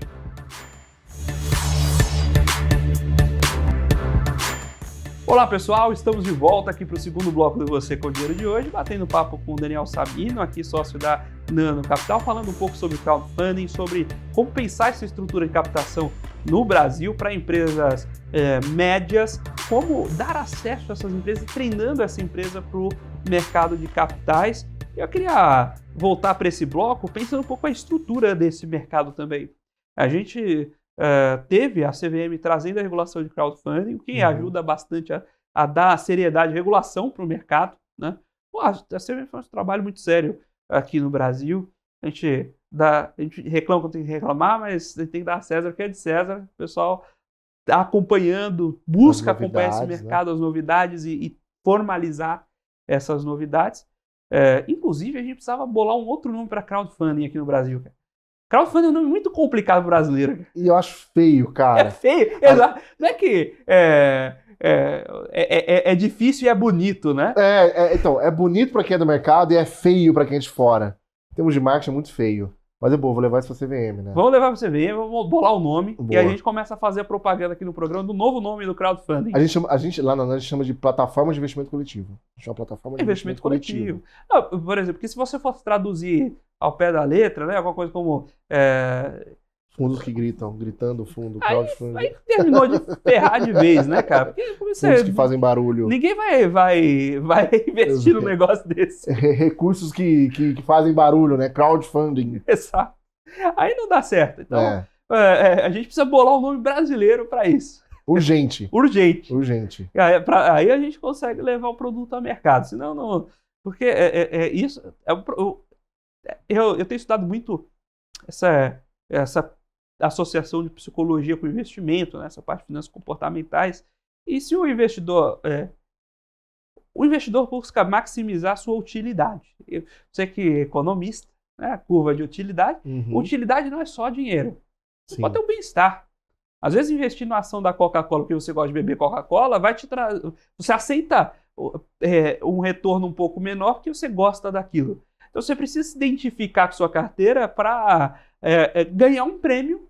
[SPEAKER 1] Olá pessoal, estamos de volta aqui para o segundo bloco do Você com Dinheiro de hoje, batendo papo com o Daniel Sabino, aqui sócio da Nano Capital, falando um pouco sobre crowdfunding, sobre como pensar essa estrutura de captação no Brasil para empresas médias, como dar acesso a essas empresas e treinando essa empresa para o mercado de capitais. Eu queria voltar para esse bloco pensando um pouco a estrutura desse mercado também. A gente teve a CVM trazendo a regulação de crowdfunding, o que ajuda bastante a dar seriedade e regulação para o mercado, né? A CVM faz um trabalho muito sério aqui no Brasil. A gente reclama quando tem que reclamar, mas tem que dar a César o que é de César. O pessoal está acompanhando, busca acompanhar esse mercado, né? As novidades e formalizar essas novidades. Inclusive, a gente precisava bolar um outro nome para crowdfunding aqui no Brasil, cara. Crowdfunding é um nome muito complicado brasileiro.
[SPEAKER 2] E eu acho feio, cara.
[SPEAKER 1] É feio, exato. Não é que é difícil e é bonito, né?
[SPEAKER 2] Então, é bonito para quem é do mercado e é feio para quem é de fora. Em termos de marketing, é muito feio. Mas é bom, vou levar isso pra CVM, né?
[SPEAKER 1] Vamos levar pra CVM, vamos bolar o nome.
[SPEAKER 2] Boa.
[SPEAKER 1] E a gente começa a fazer a propaganda aqui no programa do novo nome do crowdfunding.
[SPEAKER 2] A gente lá na Nano chama de plataforma de investimento coletivo. Chama plataforma de investimento coletivo.
[SPEAKER 1] Não, por exemplo, porque se você fosse traduzir ao pé da letra, né, alguma coisa como...
[SPEAKER 2] Fundos que gritando fundo, crowdfunding.
[SPEAKER 1] Aí terminou de ferrar de vez, né, cara? Porque
[SPEAKER 2] fundos que fazem barulho.
[SPEAKER 1] Ninguém vai investir num negócio desse.
[SPEAKER 2] Recursos que fazem barulho, né? Crowdfunding.
[SPEAKER 1] Exato. Aí não dá certo. Então, a gente precisa bolar um nome brasileiro para isso.
[SPEAKER 2] Urgente.
[SPEAKER 1] Urgente. Aí a gente consegue levar o produto ao mercado. Senão, não... Porque isso... Eu tenho estudado muito essa associação de psicologia com investimento, né, essa parte de finanças comportamentais. E se o investidor busca maximizar a sua utilidade. Você que é economista, né, a curva de utilidade. Utilidade não é só dinheiro. Você pode ter um bem-estar. Às vezes investir na ação da Coca-Cola, porque você gosta de beber Coca-Cola, vai te trazer... Você aceita um retorno um pouco menor porque você gosta daquilo. Então você precisa se identificar com sua carteira para ganhar um prêmio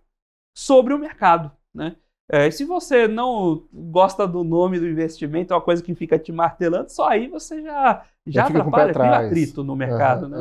[SPEAKER 1] sobre o mercado, né? E se você não gosta do nome do investimento, é uma coisa que fica te martelando, só aí você já atrapalha, cria atrito no mercado, né?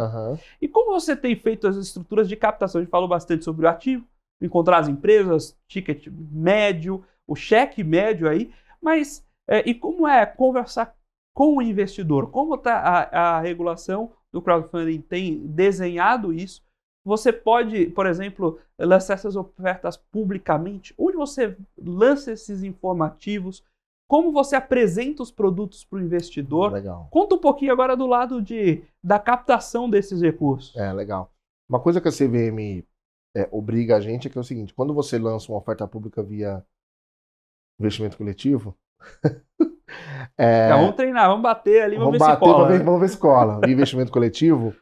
[SPEAKER 1] E como você tem feito as estruturas de captação? A gente falou bastante sobre o ativo, encontrar as empresas, ticket médio, o cheque médio aí, mas e como é conversar com o investidor? Como está a regulação do crowdfunding tem desenhado isso? Você pode, por exemplo, lançar essas ofertas publicamente? Onde você lança esses informativos? Como você apresenta os produtos para o investidor?
[SPEAKER 2] Legal.
[SPEAKER 1] Conta um pouquinho agora do lado da captação desses recursos.
[SPEAKER 2] Legal. Uma coisa que a CVM obriga a gente é que é o seguinte: quando você lança uma oferta pública via investimento coletivo...
[SPEAKER 1] Vamos treinar, vamos bater ali, vamos ver se cola.
[SPEAKER 2] Vamos ver se cola. O investimento coletivo,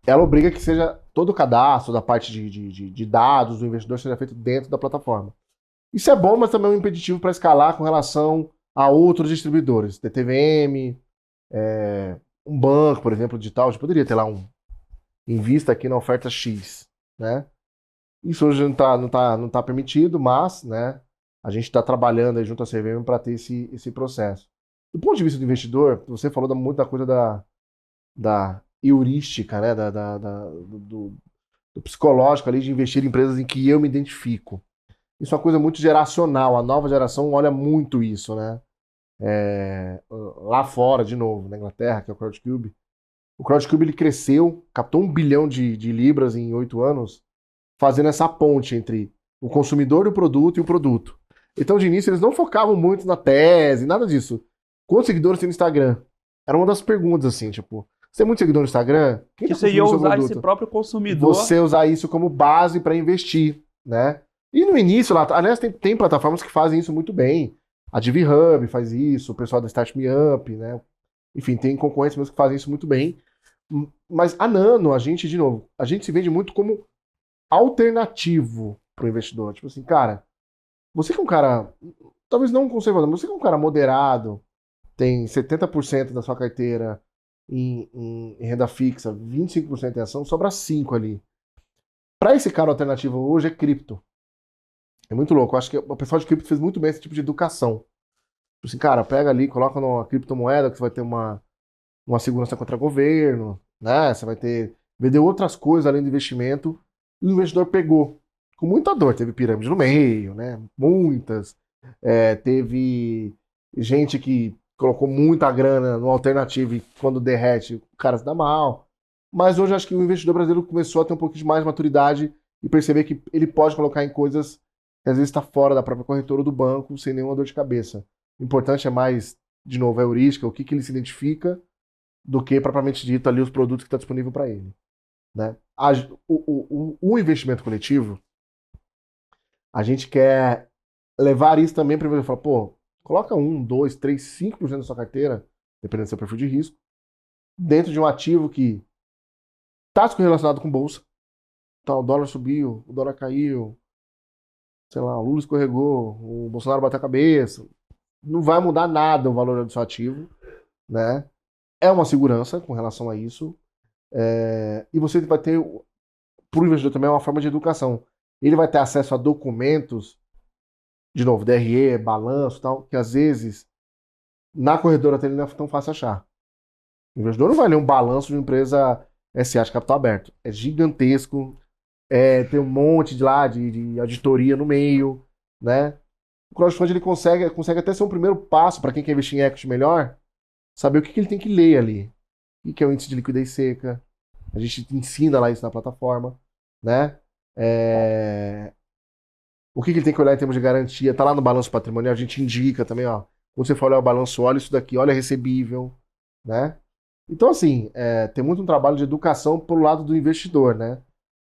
[SPEAKER 2] ela obriga que seja todo o cadastro da parte de dados do investidor seja feito dentro da plataforma. Isso é bom, mas também é um impeditivo para escalar com relação a outros distribuidores. TVM, um banco, por exemplo, digital, a gente poderia ter lá invista aqui na oferta X, né? Isso hoje não tá permitido, mas, né, a gente está trabalhando aí junto à CVM para ter esse processo. Do ponto de vista do investidor, você falou muito da coisa da heurística, né? Do psicológico ali de investir em empresas em que eu me identifico. isso é uma coisa muito geracional. A nova geração olha muito isso, né? Lá fora, de novo, na Inglaterra, que é o Crowdcube. O Crowdcube ele cresceu, captou 1 bilhão de libras em 8 anos, fazendo essa ponte entre o consumidor do produto e o produto. Então, de início, eles não focavam muito na tese, nada disso. Quantos seguidores tem no Instagram? Era uma das perguntas, assim, tipo, você tem muito seguidor no Instagram? Quem
[SPEAKER 1] Que
[SPEAKER 2] tá
[SPEAKER 1] você ia
[SPEAKER 2] consumindo seu
[SPEAKER 1] usar esse
[SPEAKER 2] produto?
[SPEAKER 1] próprio consumidor.
[SPEAKER 2] Você usar isso como base para investir, né? E no início, lá, aliás, tem plataformas que fazem isso muito bem. A DivHub faz isso, o pessoal da Start Me Up, né? Enfim, tem concorrentes mesmo que fazem isso muito bem. Mas a Nano, a gente, de novo, a gente se vende muito como alternativo para o investidor. Tipo assim, cara, você que é um cara, talvez não um conservador, mas você que é um cara moderado, tem 70% da sua carteira em renda fixa, 25% em ação, sobra 5 ali. Para esse cara, a alternativa hoje é cripto. É muito louco. Eu acho que o pessoal de cripto fez muito bem esse tipo de educação. Tipo assim, cara, pega ali, coloca numa criptomoeda que você vai ter uma segurança contra governo, né? Você vai ter vender outras coisas além do investimento. E o investidor pegou. Com muita dor. Teve pirâmide no meio, né? Muitas. Teve gente que colocou muita grana no alternativo e quando derrete, o cara se dá mal. Mas hoje acho que o investidor brasileiro começou a ter um pouco de mais maturidade e perceber que ele pode colocar em coisas que às vezes está fora da própria corretora do banco sem nenhuma dor de cabeça. O importante é mais, de novo, a heurística, o que ele se identifica, do que propriamente dito ali os produtos que estão disponíveis para ele. Né? O investimento coletivo, a gente quer levar isso também para você falar, pô, coloca 1, 2, 3, 5% da sua carteira, dependendo do seu perfil de risco, dentro de um ativo que está correlacionado com bolsa. Então, o dólar subiu, o dólar caiu, sei lá, o Lula escorregou, o Bolsonaro bateu a cabeça. Não vai mudar nada o valor do seu ativo, né? É uma segurança com relação a isso. E você vai ter, para o investidor também, é uma forma de educação. Ele vai ter acesso a documentos, de novo, DRE, balanço, tal, que às vezes na corretora dele não é tão fácil achar. O investidor não vai ler um balanço de uma empresa SA de capital aberto. É gigantesco, tem um monte de lá de auditoria no meio, né? O crowdfunding ele consegue até ser um primeiro passo para quem quer investir em equity melhor, saber o que ele tem que ler ali. O que é o índice de liquidez seca. A gente ensina lá isso na plataforma, né? O que ele tem que olhar em termos de garantia, tá lá no balanço patrimonial, a gente indica também, ó. Quando você for olhar o balanço, olha isso daqui, olha recebível, né? Então, assim, tem muito um trabalho de educação pro lado do investidor, né?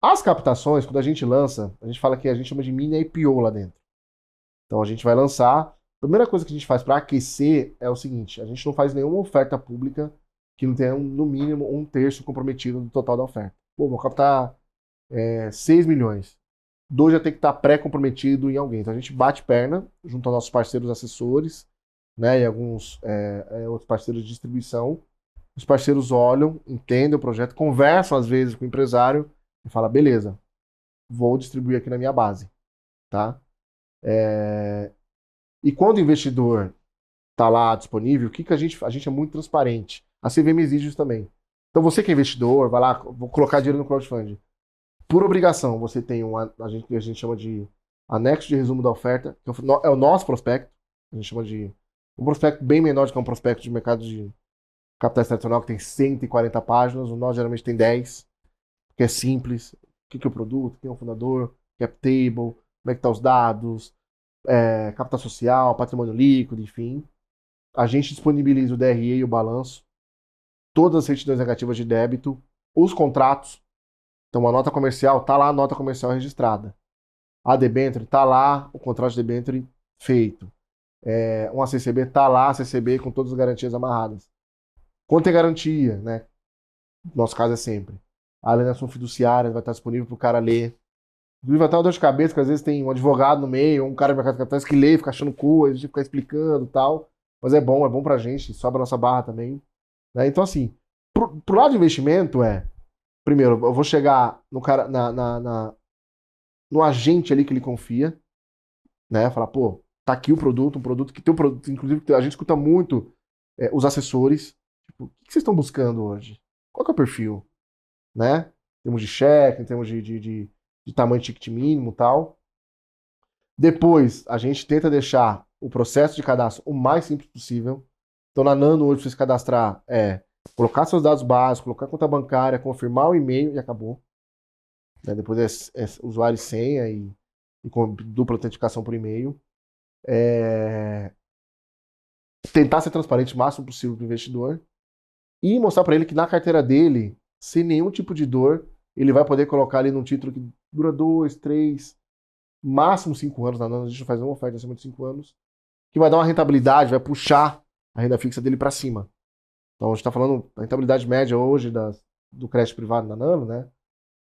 [SPEAKER 2] As captações, quando a gente lança, a gente fala que a gente chama de mini IPO lá dentro. Então, a gente vai lançar. A primeira coisa que a gente faz para aquecer é o seguinte: a gente não faz nenhuma oferta pública que não tenha, no mínimo, 1/3 comprometido do total da oferta. Pô, vou captar 6 milhões. 2 já tem que estar pré-comprometido em alguém. Então a gente bate perna junto aos nossos parceiros assessores, né, e alguns outros parceiros de distribuição. Os parceiros olham, entendem o projeto, conversam às vezes com o empresário e fala, beleza, vou distribuir aqui na minha base, tá? E quando o investidor está lá disponível, o que a gente é muito transparente. A CVM exige isso também. Então você que é investidor, vai lá, vou colocar dinheiro no crowdfunding. Por obrigação, você tem a gente chama de anexo de resumo da oferta, que é o nosso prospecto. A gente chama de um prospecto bem menor do que um prospecto de mercado de capitais tradicional, que tem 140 páginas. O nosso geralmente tem 10, que é simples. O que é o produto, quem é o fundador, cap table, como é que estão os dados, capital social, patrimônio líquido, enfim. A gente disponibiliza o DRE e o balanço, todas as certidões negativas de débito, os contratos. Então, a nota comercial, tá lá a nota comercial registrada. A debênture, tá lá o contrato de debênture feito. Um ACCB, tá lá a CCB com todas as garantias amarradas. Quanto tem garantia, né? No nosso caso é sempre. A alienação fiduciária vai estar disponível para o cara ler. Inclusive vai estar uma dor de cabeça, porque às vezes tem um advogado no meio, um cara de mercado de capitais que lê, fica achando coisa, a gente fica explicando e tal. Mas é bom pra gente, sobe a nossa barra também. Né? Então, assim, pro lado de investimento primeiro, eu vou chegar no cara, no agente ali que ele confia, né? Falar, pô, tá aqui o produto, um produto que tem um produto, inclusive a gente escuta muito os assessores, tipo, o que vocês estão buscando hoje? Qual que é o perfil? Né? Em termos de cheque, em termos de tamanho de ticket mínimo e tal. Depois, a gente tenta deixar o processo de cadastro o mais simples possível. Então, na Nano, hoje, para você se cadastrar, colocar seus dados básicos, colocar conta bancária, confirmar o e-mail e acabou. Né? Depois é usuário e senha e com dupla autenticação por e-mail. Tentar ser transparente o máximo possível para o investidor e mostrar para ele que na carteira dele, sem nenhum tipo de dor, ele vai poder colocar ali num título que dura 2, 3, máximo 5 anos. Na Nano, a gente faz uma oferta acima de 5 anos, que vai dar uma rentabilidade, vai puxar a renda fixa dele para cima. Então, a gente está falando, a rentabilidade média hoje do crédito privado na Nano, né?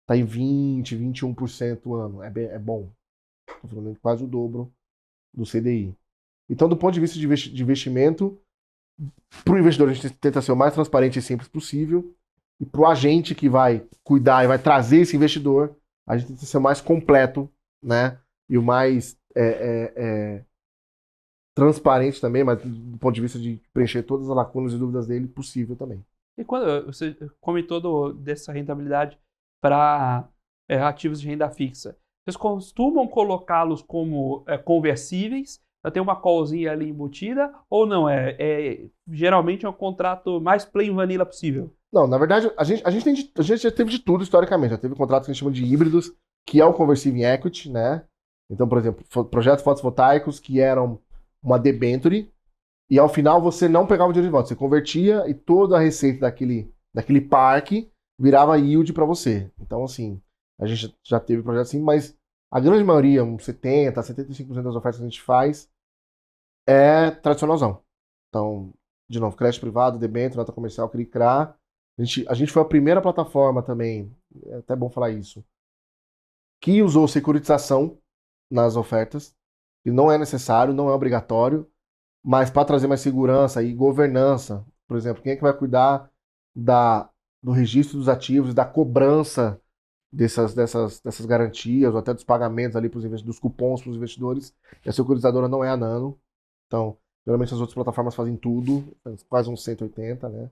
[SPEAKER 2] Está em 20, 21% ano. É bom. Estou falando de quase o dobro do CDI. Então, do ponto de vista de investimento, para o investidor, a gente tenta ser o mais transparente e simples possível. E para o agente que vai cuidar e vai trazer esse investidor, a gente tenta ser o mais completo, né? E o mais transparente também, mas do ponto de vista de preencher todas as lacunas e dúvidas dele, possível também.
[SPEAKER 1] E quando você comentou dessa rentabilidade para ativos de renda fixa, vocês costumam colocá-los como conversíveis, para ter uma callzinha ali embutida, ou não? Geralmente é um contrato mais plain vanilla possível?
[SPEAKER 2] Não, na verdade, a gente já teve de tudo historicamente. Já teve contratos que a gente chama de híbridos, que é o conversível em equity, né? Então, por exemplo, projetos fotovoltaicos que eram uma debenture, e ao final você não pegava o dinheiro de volta, você convertia e toda a receita daquele parque virava yield para você. Então, assim, a gente já teve projetos assim, mas a grande maioria, uns 70%, 75% das ofertas que a gente faz é tradicionalzão. Então, de novo, crédito privado, debênture, nota comercial, CRI-CRA. A gente foi a primeira plataforma também, é até bom falar isso, que usou securitização nas ofertas, que não é necessário, não é obrigatório, mas para trazer mais segurança e governança. Por exemplo, quem é que vai cuidar do registro dos ativos, da cobrança dessas garantias, ou até dos pagamentos ali para os investidores, dos cupons para os investidores? E a securitizadora não é a Nano. Então, geralmente as outras plataformas fazem tudo, quase uns 180, né?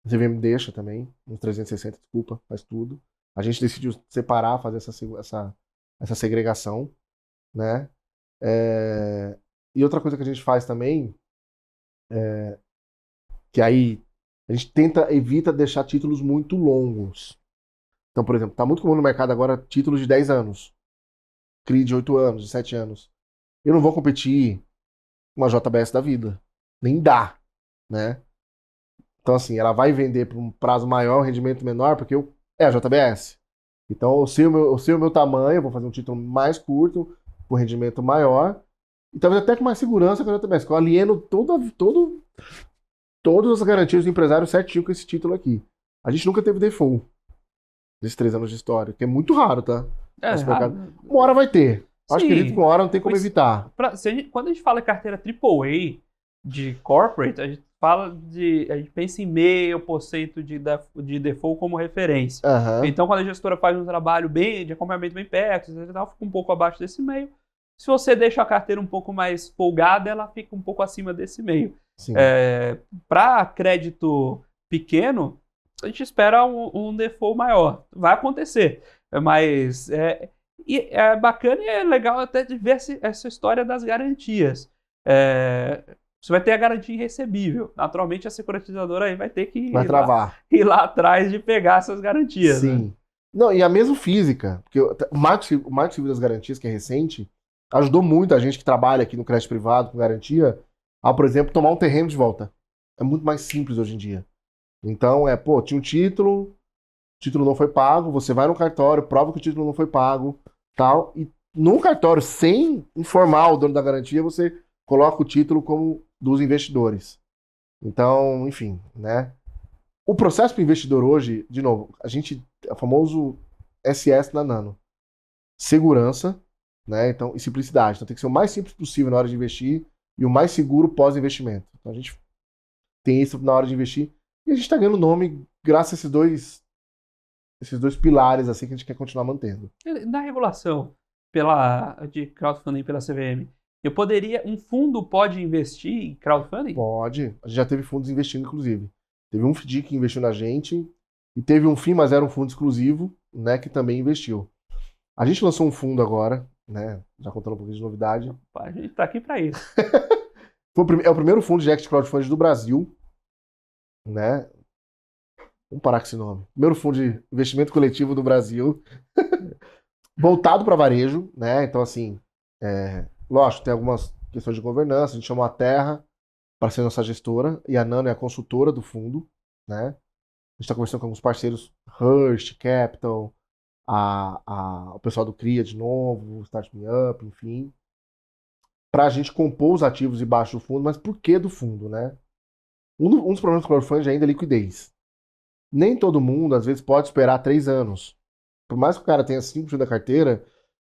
[SPEAKER 2] A CVM deixa também, uns 360, desculpa, faz tudo. A gente decidiu separar, fazer essa segregação, né? E outra coisa que a gente faz também, que aí a gente evita deixar títulos muito longos. Então, por exemplo, está muito comum no mercado agora títulos de 10 anos, CRI de 8 anos, de 7 anos. Eu não vou competir com uma JBS da vida. Nem dá, né? Então, assim, ela vai vender por um prazo maior, um rendimento menor, porque é a JBS. Então, eu sei o meu tamanho, eu vou fazer um título mais curto, com rendimento maior, e talvez até com mais segurança que a JBS. Eu alieno todas as garantias do empresário certinho com esse título aqui. A gente nunca teve default nesses 3 anos de história, que é muito raro, tá?
[SPEAKER 1] Raro.
[SPEAKER 2] Uma hora vai ter. Acho que
[SPEAKER 1] Sim,
[SPEAKER 2] acredito que uma hora não tem como evitar.
[SPEAKER 1] Quando a gente fala em carteira AAA de corporate, a gente pensa em 0,5% de default como referência.
[SPEAKER 2] Uhum.
[SPEAKER 1] Então, quando a gestora faz um trabalho de acompanhamento bem perto, fica um pouco abaixo desse meio. Se você deixa a carteira um pouco mais folgada, ela fica um pouco acima desse meio. Para crédito pequeno, a gente espera um default maior. Vai acontecer, mas é bacana e é legal até de ver essa história das garantias. Você vai ter a garantia irrecebível. Naturalmente, a securitizadora aí vai ter que ir lá atrás de pegar essas garantias.
[SPEAKER 2] Sim.
[SPEAKER 1] Né?
[SPEAKER 2] Não, e a mesma física, porque o Marco Civil das Garantias, que é recente, ajudou muito a gente que trabalha aqui no crédito privado com garantia a, por exemplo, tomar um terreno de volta. É muito mais simples hoje em dia. Então, tinha um título, o título não foi pago, você vai no cartório, prova que o título não foi pago, tal, e no cartório, sem informar o dono da garantia, você coloca o título como dos investidores. Então, enfim, né? O processo para o investidor hoje, de novo, é o famoso SS na Nano. Segurança, né? Então, e simplicidade. Então tem que ser o mais simples possível na hora de investir e o mais seguro pós-investimento. Então a gente tem isso na hora de investir e a gente está ganhando nome graças a esses dois pilares assim que a gente quer continuar mantendo.
[SPEAKER 1] Na regulação de crowdfunding pela CVM, um fundo pode investir em crowdfunding?
[SPEAKER 2] Pode. A gente já teve fundos investindo, inclusive. Teve um FDIC que investiu na gente e teve um FII, mas era um fundo exclusivo, né, que também investiu. A gente lançou um fundo agora, né? Já contando um pouquinho de novidade.
[SPEAKER 1] A gente tá aqui para isso.
[SPEAKER 2] É o primeiro fundo de equity crowdfunding do Brasil, né? Vamos parar com esse nome. Primeiro fundo de investimento coletivo do Brasil, voltado para varejo, né? Então, assim, lógico, tem algumas questões de governança. A gente chamou a Terra para ser nossa gestora e a Nano é a consultora do fundo, né? A gente está conversando com alguns parceiros, Hearst, Capital, o pessoal do CRIA de novo, Start Me Up, enfim, para a gente compor os ativos debaixo do fundo. Mas por que do fundo, né? Um dos problemas do crowdfunding ainda é a liquidez. Nem todo mundo, às vezes, pode esperar 3 anos. Por mais que o cara tenha 5% da carteira,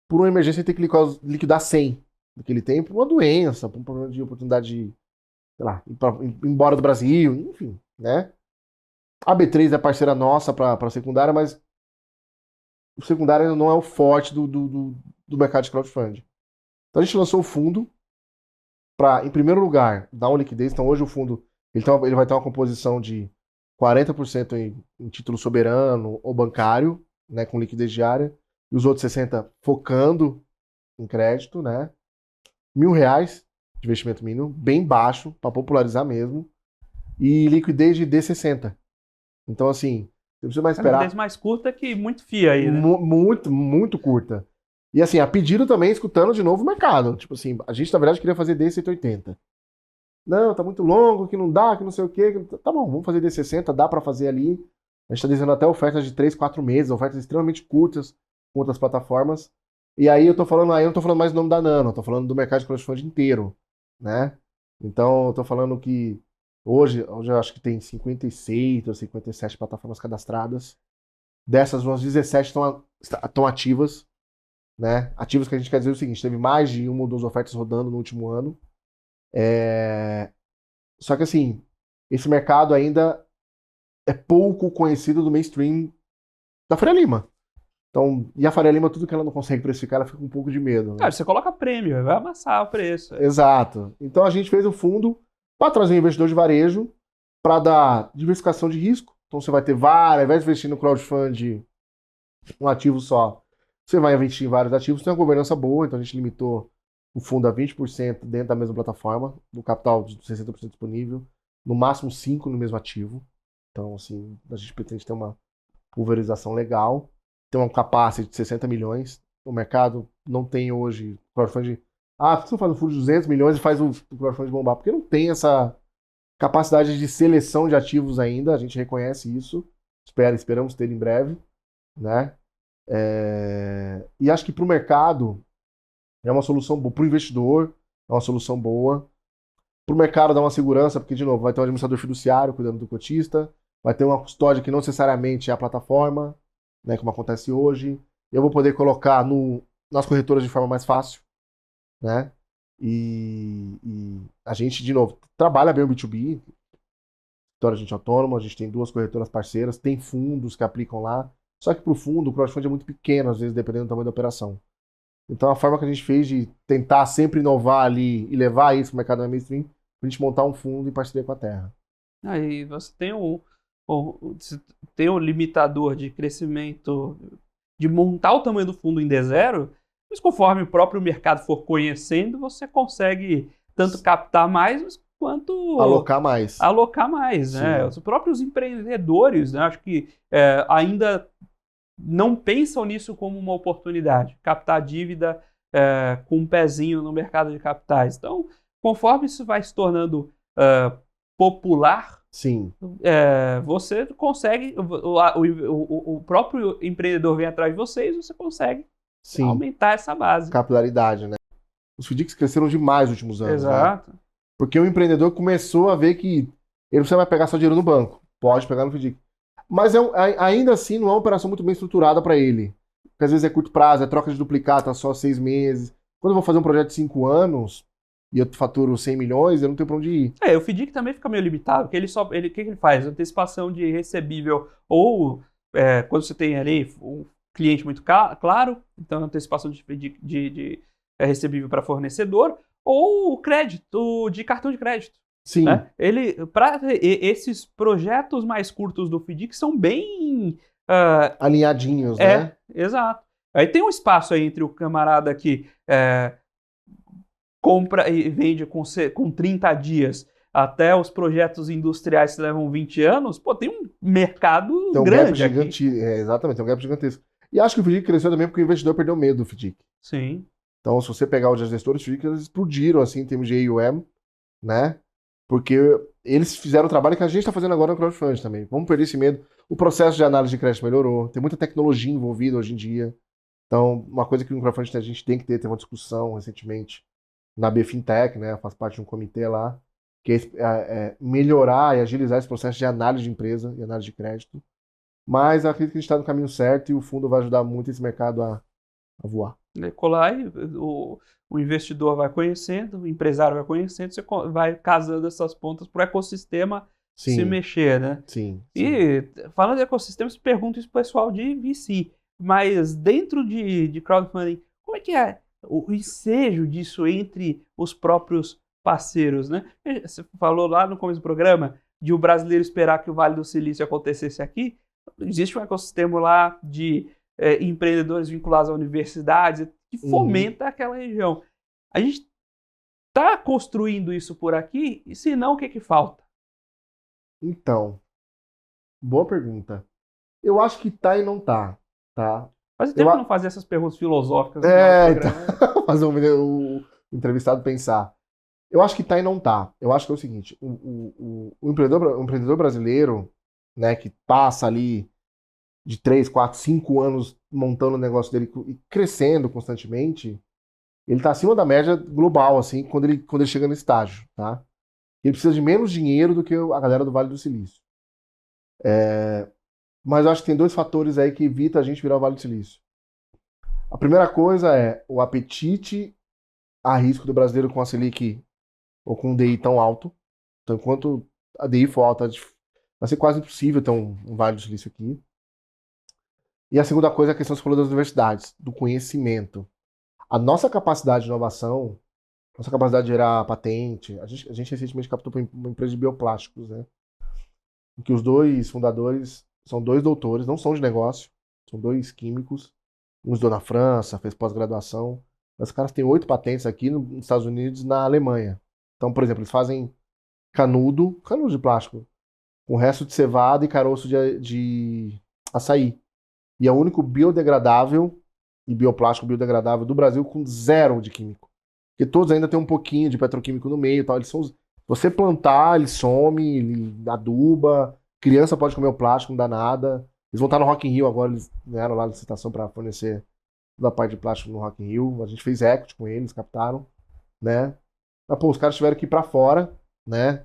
[SPEAKER 2] por uma emergência ele tem que liquidar 100 daquele tempo, por uma doença, por um problema de oportunidade de, sei lá, ir embora do Brasil, enfim, né? A B3 é parceira nossa para secundária, mas o secundário ainda não é o forte do mercado de crowdfunding. Então a gente lançou o fundo para, em primeiro lugar, dar uma liquidez. Então hoje o fundo ele vai ter uma composição de 40% em título soberano ou bancário, né, com liquidez diária, e os outros 60% focando em crédito, né? R$1.000 de investimento mínimo, bem baixo, para popularizar mesmo, e liquidez de D60. Então, assim, você precisa mais esperar.
[SPEAKER 1] Liquidez mais curta que muito FIA aí, né?
[SPEAKER 2] Muito, muito curta. E assim, a pedido também, escutando de novo o mercado. Tipo assim, a gente, na verdade, queria fazer D180. Não, tá muito longo, que não dá, que não sei o quê. Tá bom, vamos fazer D60, dá para fazer ali. A gente tá dizendo até ofertas de 3, 4 meses, ofertas extremamente curtas com outras plataformas. E aí eu não tô falando mais do nome da Nano, eu tô falando do mercado de crowdfunding inteiro, né? Então, eu tô falando que hoje eu acho que tem 56 ou 57 plataformas cadastradas. Dessas, umas 17 estão ativas, né? Ativas que a gente quer dizer o seguinte, teve mais de uma ou duas ofertas rodando no último ano. Só que assim, esse mercado ainda é pouco conhecido do mainstream da Faria Lima. Então, e a Faria Lima, tudo que ela não consegue precificar, ela fica com um pouco de medo, né?
[SPEAKER 1] Cara, você coloca prêmio, vai amassar o preço.
[SPEAKER 2] Exato. Então a gente fez o fundo para trazer um investidor de varejo, para dar diversificação de risco. Então você vai ter várias, ao invés de investir no crowdfunding um ativo só, você vai investir em vários ativos, tem uma governança boa, então a gente limitou o fundo a 20% dentro da mesma plataforma, do capital de 60% disponível, no máximo 5% no mesmo ativo. Então, assim, a gente pretende ter uma pulverização legal, tem uma capacity de 60 milhões, o mercado não tem hoje crowdfunding. Por que você faz um fundo de 200 milhões e faz o crowdfunding bombar? Porque não tem essa capacidade de seleção de ativos ainda, a gente reconhece isso, esperamos ter em breve, né? E acho que para o mercado é uma solução boa, para o investidor é uma solução boa, para o mercado dá uma segurança, porque, de novo, vai ter um administrador fiduciário cuidando do cotista, vai ter uma custódia que não necessariamente é a plataforma, né, como acontece hoje, eu vou poder colocar nas corretoras de forma mais fácil, né? E a gente, de novo, trabalha bem o B2B, a gente é autônomo, a gente tem 2 corretoras parceiras, tem fundos que aplicam lá, só que para o fundo o crowdfunding é muito pequeno, às vezes, dependendo do tamanho da operação. Então a forma que a gente fez de tentar sempre inovar ali e levar isso para o mercado mainstream, a gente montar um fundo em parceria com a Terra.
[SPEAKER 1] Aí você tem tem o limitador de crescimento, de montar o tamanho do fundo em D0, mas conforme o próprio mercado for conhecendo, você consegue tanto captar mais quanto
[SPEAKER 2] Alocar mais.
[SPEAKER 1] né? Os próprios empreendedores, né, acho que ainda não pensam nisso como uma oportunidade, captar dívida com um pezinho no mercado de capitais. Então, conforme isso vai se tornando popular,
[SPEAKER 2] sim,
[SPEAKER 1] você consegue, o próprio empreendedor vem atrás de você e você consegue aumentar essa base.
[SPEAKER 2] Capilaridade, né? Os FDICs cresceram demais nos últimos anos.
[SPEAKER 1] Exato.
[SPEAKER 2] Né? Porque o empreendedor começou a ver que ele não precisa mais pegar só dinheiro no banco, pode pegar no FDIC. Mas ainda assim não é uma operação muito bem estruturada para ele. Porque às vezes é curto prazo, é troca de duplicata só 6 meses. Quando eu vou fazer um projeto de 5 anos e eu faturo 100 milhões, eu não tenho para onde ir.
[SPEAKER 1] O FDIC também fica meio limitado, porque o que ele faz? Antecipação de recebível, ou quando você tem ali um cliente muito claro, então antecipação de recebível para fornecedor, ou crédito de cartão de crédito.
[SPEAKER 2] Sim.
[SPEAKER 1] Né? Esses projetos mais curtos do FDIC são bem
[SPEAKER 2] alinhadinhos, né?
[SPEAKER 1] Exato. Aí tem um espaço aí entre o camarada que compra e vende com 30 dias até os projetos industriais que levam 20 anos, pô, tem um mercado
[SPEAKER 2] Tem um
[SPEAKER 1] grande
[SPEAKER 2] gap
[SPEAKER 1] aqui.
[SPEAKER 2] gigante, exatamente, tem um gap gigantesco. E acho que o FDIC cresceu também porque o investidor perdeu medo do FDIC.
[SPEAKER 1] Sim.
[SPEAKER 2] Então, se você pegar os gestores, eles explodiram assim, em termos de AUM, né? Porque eles fizeram o trabalho que a gente está fazendo agora no crowdfunding também. Vamos perder esse medo. O processo de análise de crédito melhorou. Tem muita tecnologia envolvida hoje em dia. Então, uma coisa que no crowdfunding a gente tem que ter, teve uma discussão recentemente na BFintech, né? Faz parte de um comitê lá, que é melhorar e agilizar esse processo de análise de empresa e análise de crédito. Mas eu acredito que a gente está no caminho certo e o fundo vai ajudar muito esse mercado a voar.
[SPEAKER 1] Colar, o investidor vai conhecendo, o empresário vai conhecendo, você vai casando essas pontas para o ecossistema se mexer, né?
[SPEAKER 2] Sim.
[SPEAKER 1] E falando de ecossistema, você pergunta isso pro pessoal de VC, mas dentro de crowdfunding, como é que é o ensejo disso entre os próprios parceiros, né? Você falou lá no começo do programa de o brasileiro esperar que o Vale do Silício acontecesse aqui. Existe um ecossistema lá de empreendedores vinculados a universidades que fomenta aquela região. A gente está construindo isso por aqui, e se não, o que falta?
[SPEAKER 2] Então, boa pergunta. Eu acho que tá e não tá, tá?
[SPEAKER 1] Faz tempo que não fazia essas perguntas filosóficas no programa.
[SPEAKER 2] Então, fazer o entrevistado pensar. Eu acho que tá e não tá. Eu acho que é o seguinte, o empreendedor brasileiro, né, que passa ali de 3, 4, 5 anos montando o negócio dele e crescendo constantemente, ele tá acima da média global, assim, quando ele chega no estágio, tá? Ele precisa de menos dinheiro do que a galera do Vale do Silício. Mas eu acho que tem 2 fatores aí que evitam a gente virar o Vale do Silício. A primeira coisa é o apetite a risco do brasileiro com a Selic ou com um DI tão alto. Então, enquanto a DI for alta, vai ser quase impossível ter um Vale do Silício aqui. E a segunda coisa é a questão que você falou das universidades, do conhecimento. A nossa capacidade de inovação, nossa capacidade de gerar patente, a gente recentemente captou uma empresa de bioplásticos, né? Em que os 2 fundadores são 2 doutores, não são de negócio, são 2 químicos. Um estudou na França, fez pós-graduação. Mas os caras têm 8 patentes aqui nos Estados Unidos e na Alemanha. Então, por exemplo, eles fazem canudo de plástico, com resto de cevada e caroço de açaí. E é o único biodegradável e bioplástico biodegradável do Brasil com 0 de químico. Porque todos ainda tem um pouquinho de petroquímico no meio e tal. Eles são, você plantar, ele some, ele aduba. Criança pode comer o plástico, não dá nada. Eles vão estar no Rock in Rio agora, eles ganharam lá a licitação para fornecer toda a parte de plástico no Rock in Rio. A gente fez equity com eles, captaram, né? Mas, pô, os caras tiveram que ir para fora, né?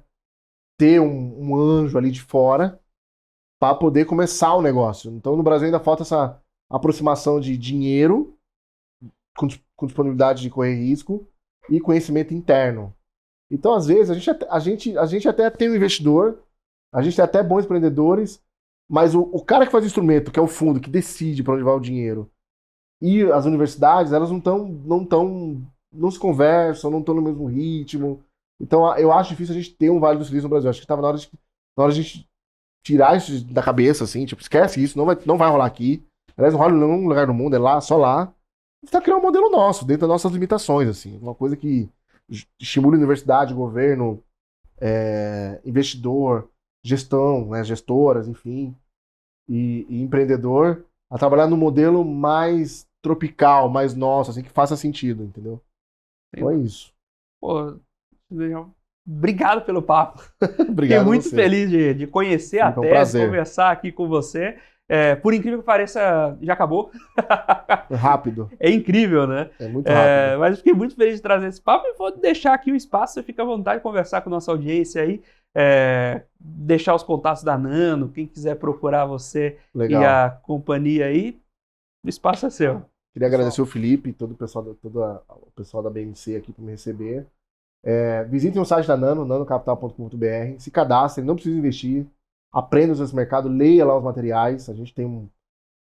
[SPEAKER 2] Ter um anjo ali de fora para poder começar o negócio. Então, no Brasil ainda falta essa aproximação de dinheiro com disponibilidade de correr risco e conhecimento interno. Então, às vezes, a gente até tem um investidor, a gente tem até bons empreendedores, mas o cara que faz o instrumento, que é o fundo, que decide para onde vai o dinheiro, e as universidades, elas não se conversam, não estão no mesmo ritmo. Então, eu acho difícil a gente ter um Vale do Silício no Brasil. Acho que estava na hora de a gente tirar isso da cabeça, assim, tipo, esquece isso, não vai rolar aqui. Aliás, não rola em nenhum lugar do mundo, é lá, só lá. A gente tá criando um modelo nosso, dentro das nossas limitações, assim. Uma coisa que estimule universidade, governo, investidor, gestão, né, gestoras, enfim, e empreendedor, a trabalhar num modelo mais tropical, mais nosso, assim, que faça sentido, entendeu? Então é isso.
[SPEAKER 1] Pô, obrigado pelo papo.
[SPEAKER 2] Obrigado.
[SPEAKER 1] Fiquei muito feliz de conhecer a tese, conversar aqui com você. Por incrível que pareça, já acabou.
[SPEAKER 2] Rápido.
[SPEAKER 1] É incrível, né?
[SPEAKER 2] É muito rápido.
[SPEAKER 1] Mas eu fiquei muito feliz de trazer esse papo e vou deixar aqui o espaço, você fica à vontade de conversar com a nossa audiência aí, deixar os contatos da Nano, quem quiser procurar você. Legal. E a companhia aí, o espaço é seu.
[SPEAKER 2] Queria agradecer o Felipe e todo o pessoal da BMC aqui por me receber. Visitem o site da Nano, nanocapital.com.br, se cadastrem, não precisa investir, aprenda esse mercado, leia lá os materiais, a gente tem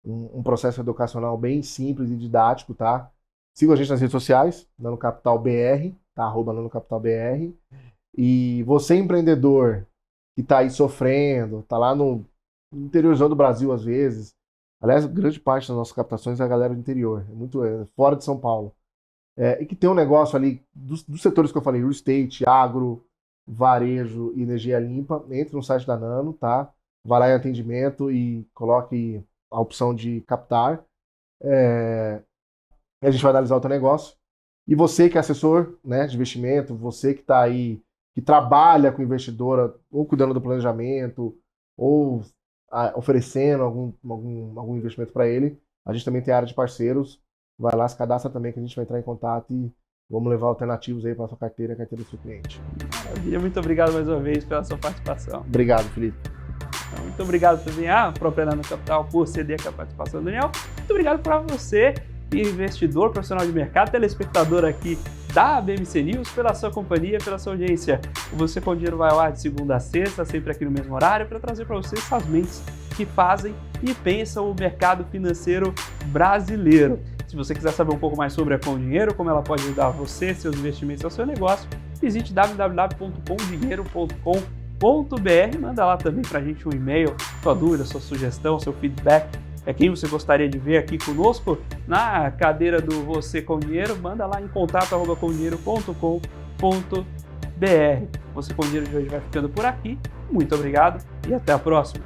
[SPEAKER 2] um processo educacional bem simples e didático, tá? Sigam a gente nas redes sociais, nanocapitalbr, tá? @nanocapitalbr. E você, empreendedor, que tá aí sofrendo, tá lá no interiorzão do Brasil às vezes, Aliás, grande parte das nossas captações é a galera do interior, fora de São Paulo. E que tem um negócio ali, dos setores que eu falei, real estate, agro, varejo e energia limpa, entre no site da Nano, tá? Vai lá em atendimento e coloque a opção de captar. A gente vai analisar o teu negócio. E você que é assessor, né, de investimento, você que está aí, que trabalha com investidora, ou cuidando do planejamento, ou oferecendo algum investimento para ele, a gente também tem a área de parceiros. Vai lá, se cadastra também, que a gente vai entrar em contato e vamos levar alternativos aí para a sua carteira e a carteira do seu cliente.
[SPEAKER 1] Maravilha, muito obrigado mais uma vez pela sua participação.
[SPEAKER 2] Obrigado, Felipe.
[SPEAKER 1] Muito obrigado também à própria Nano Capital por ceder aqui a participação do Daniel. Muito obrigado para você, investidor, profissional de mercado, telespectador aqui da BMC News, pela sua companhia, pela sua audiência. O Você com Dinheiro vai ao ar de segunda a sexta, sempre aqui no mesmo horário, para trazer para vocês essas mentes que fazem e pensam o mercado financeiro brasileiro. Se você quiser saber um pouco mais sobre a Com Dinheiro, como ela pode ajudar você, seus investimentos e o seu negócio, visite www.comdinheiro.com.br, manda lá também para a gente um e-mail, sua dúvida, sua sugestão, seu feedback. Quem você gostaria de ver aqui conosco na cadeira do Você com Dinheiro, manda lá em contato@comdinheiro.com.br. Você com Dinheiro de hoje vai ficando por aqui. Muito obrigado e até a próxima.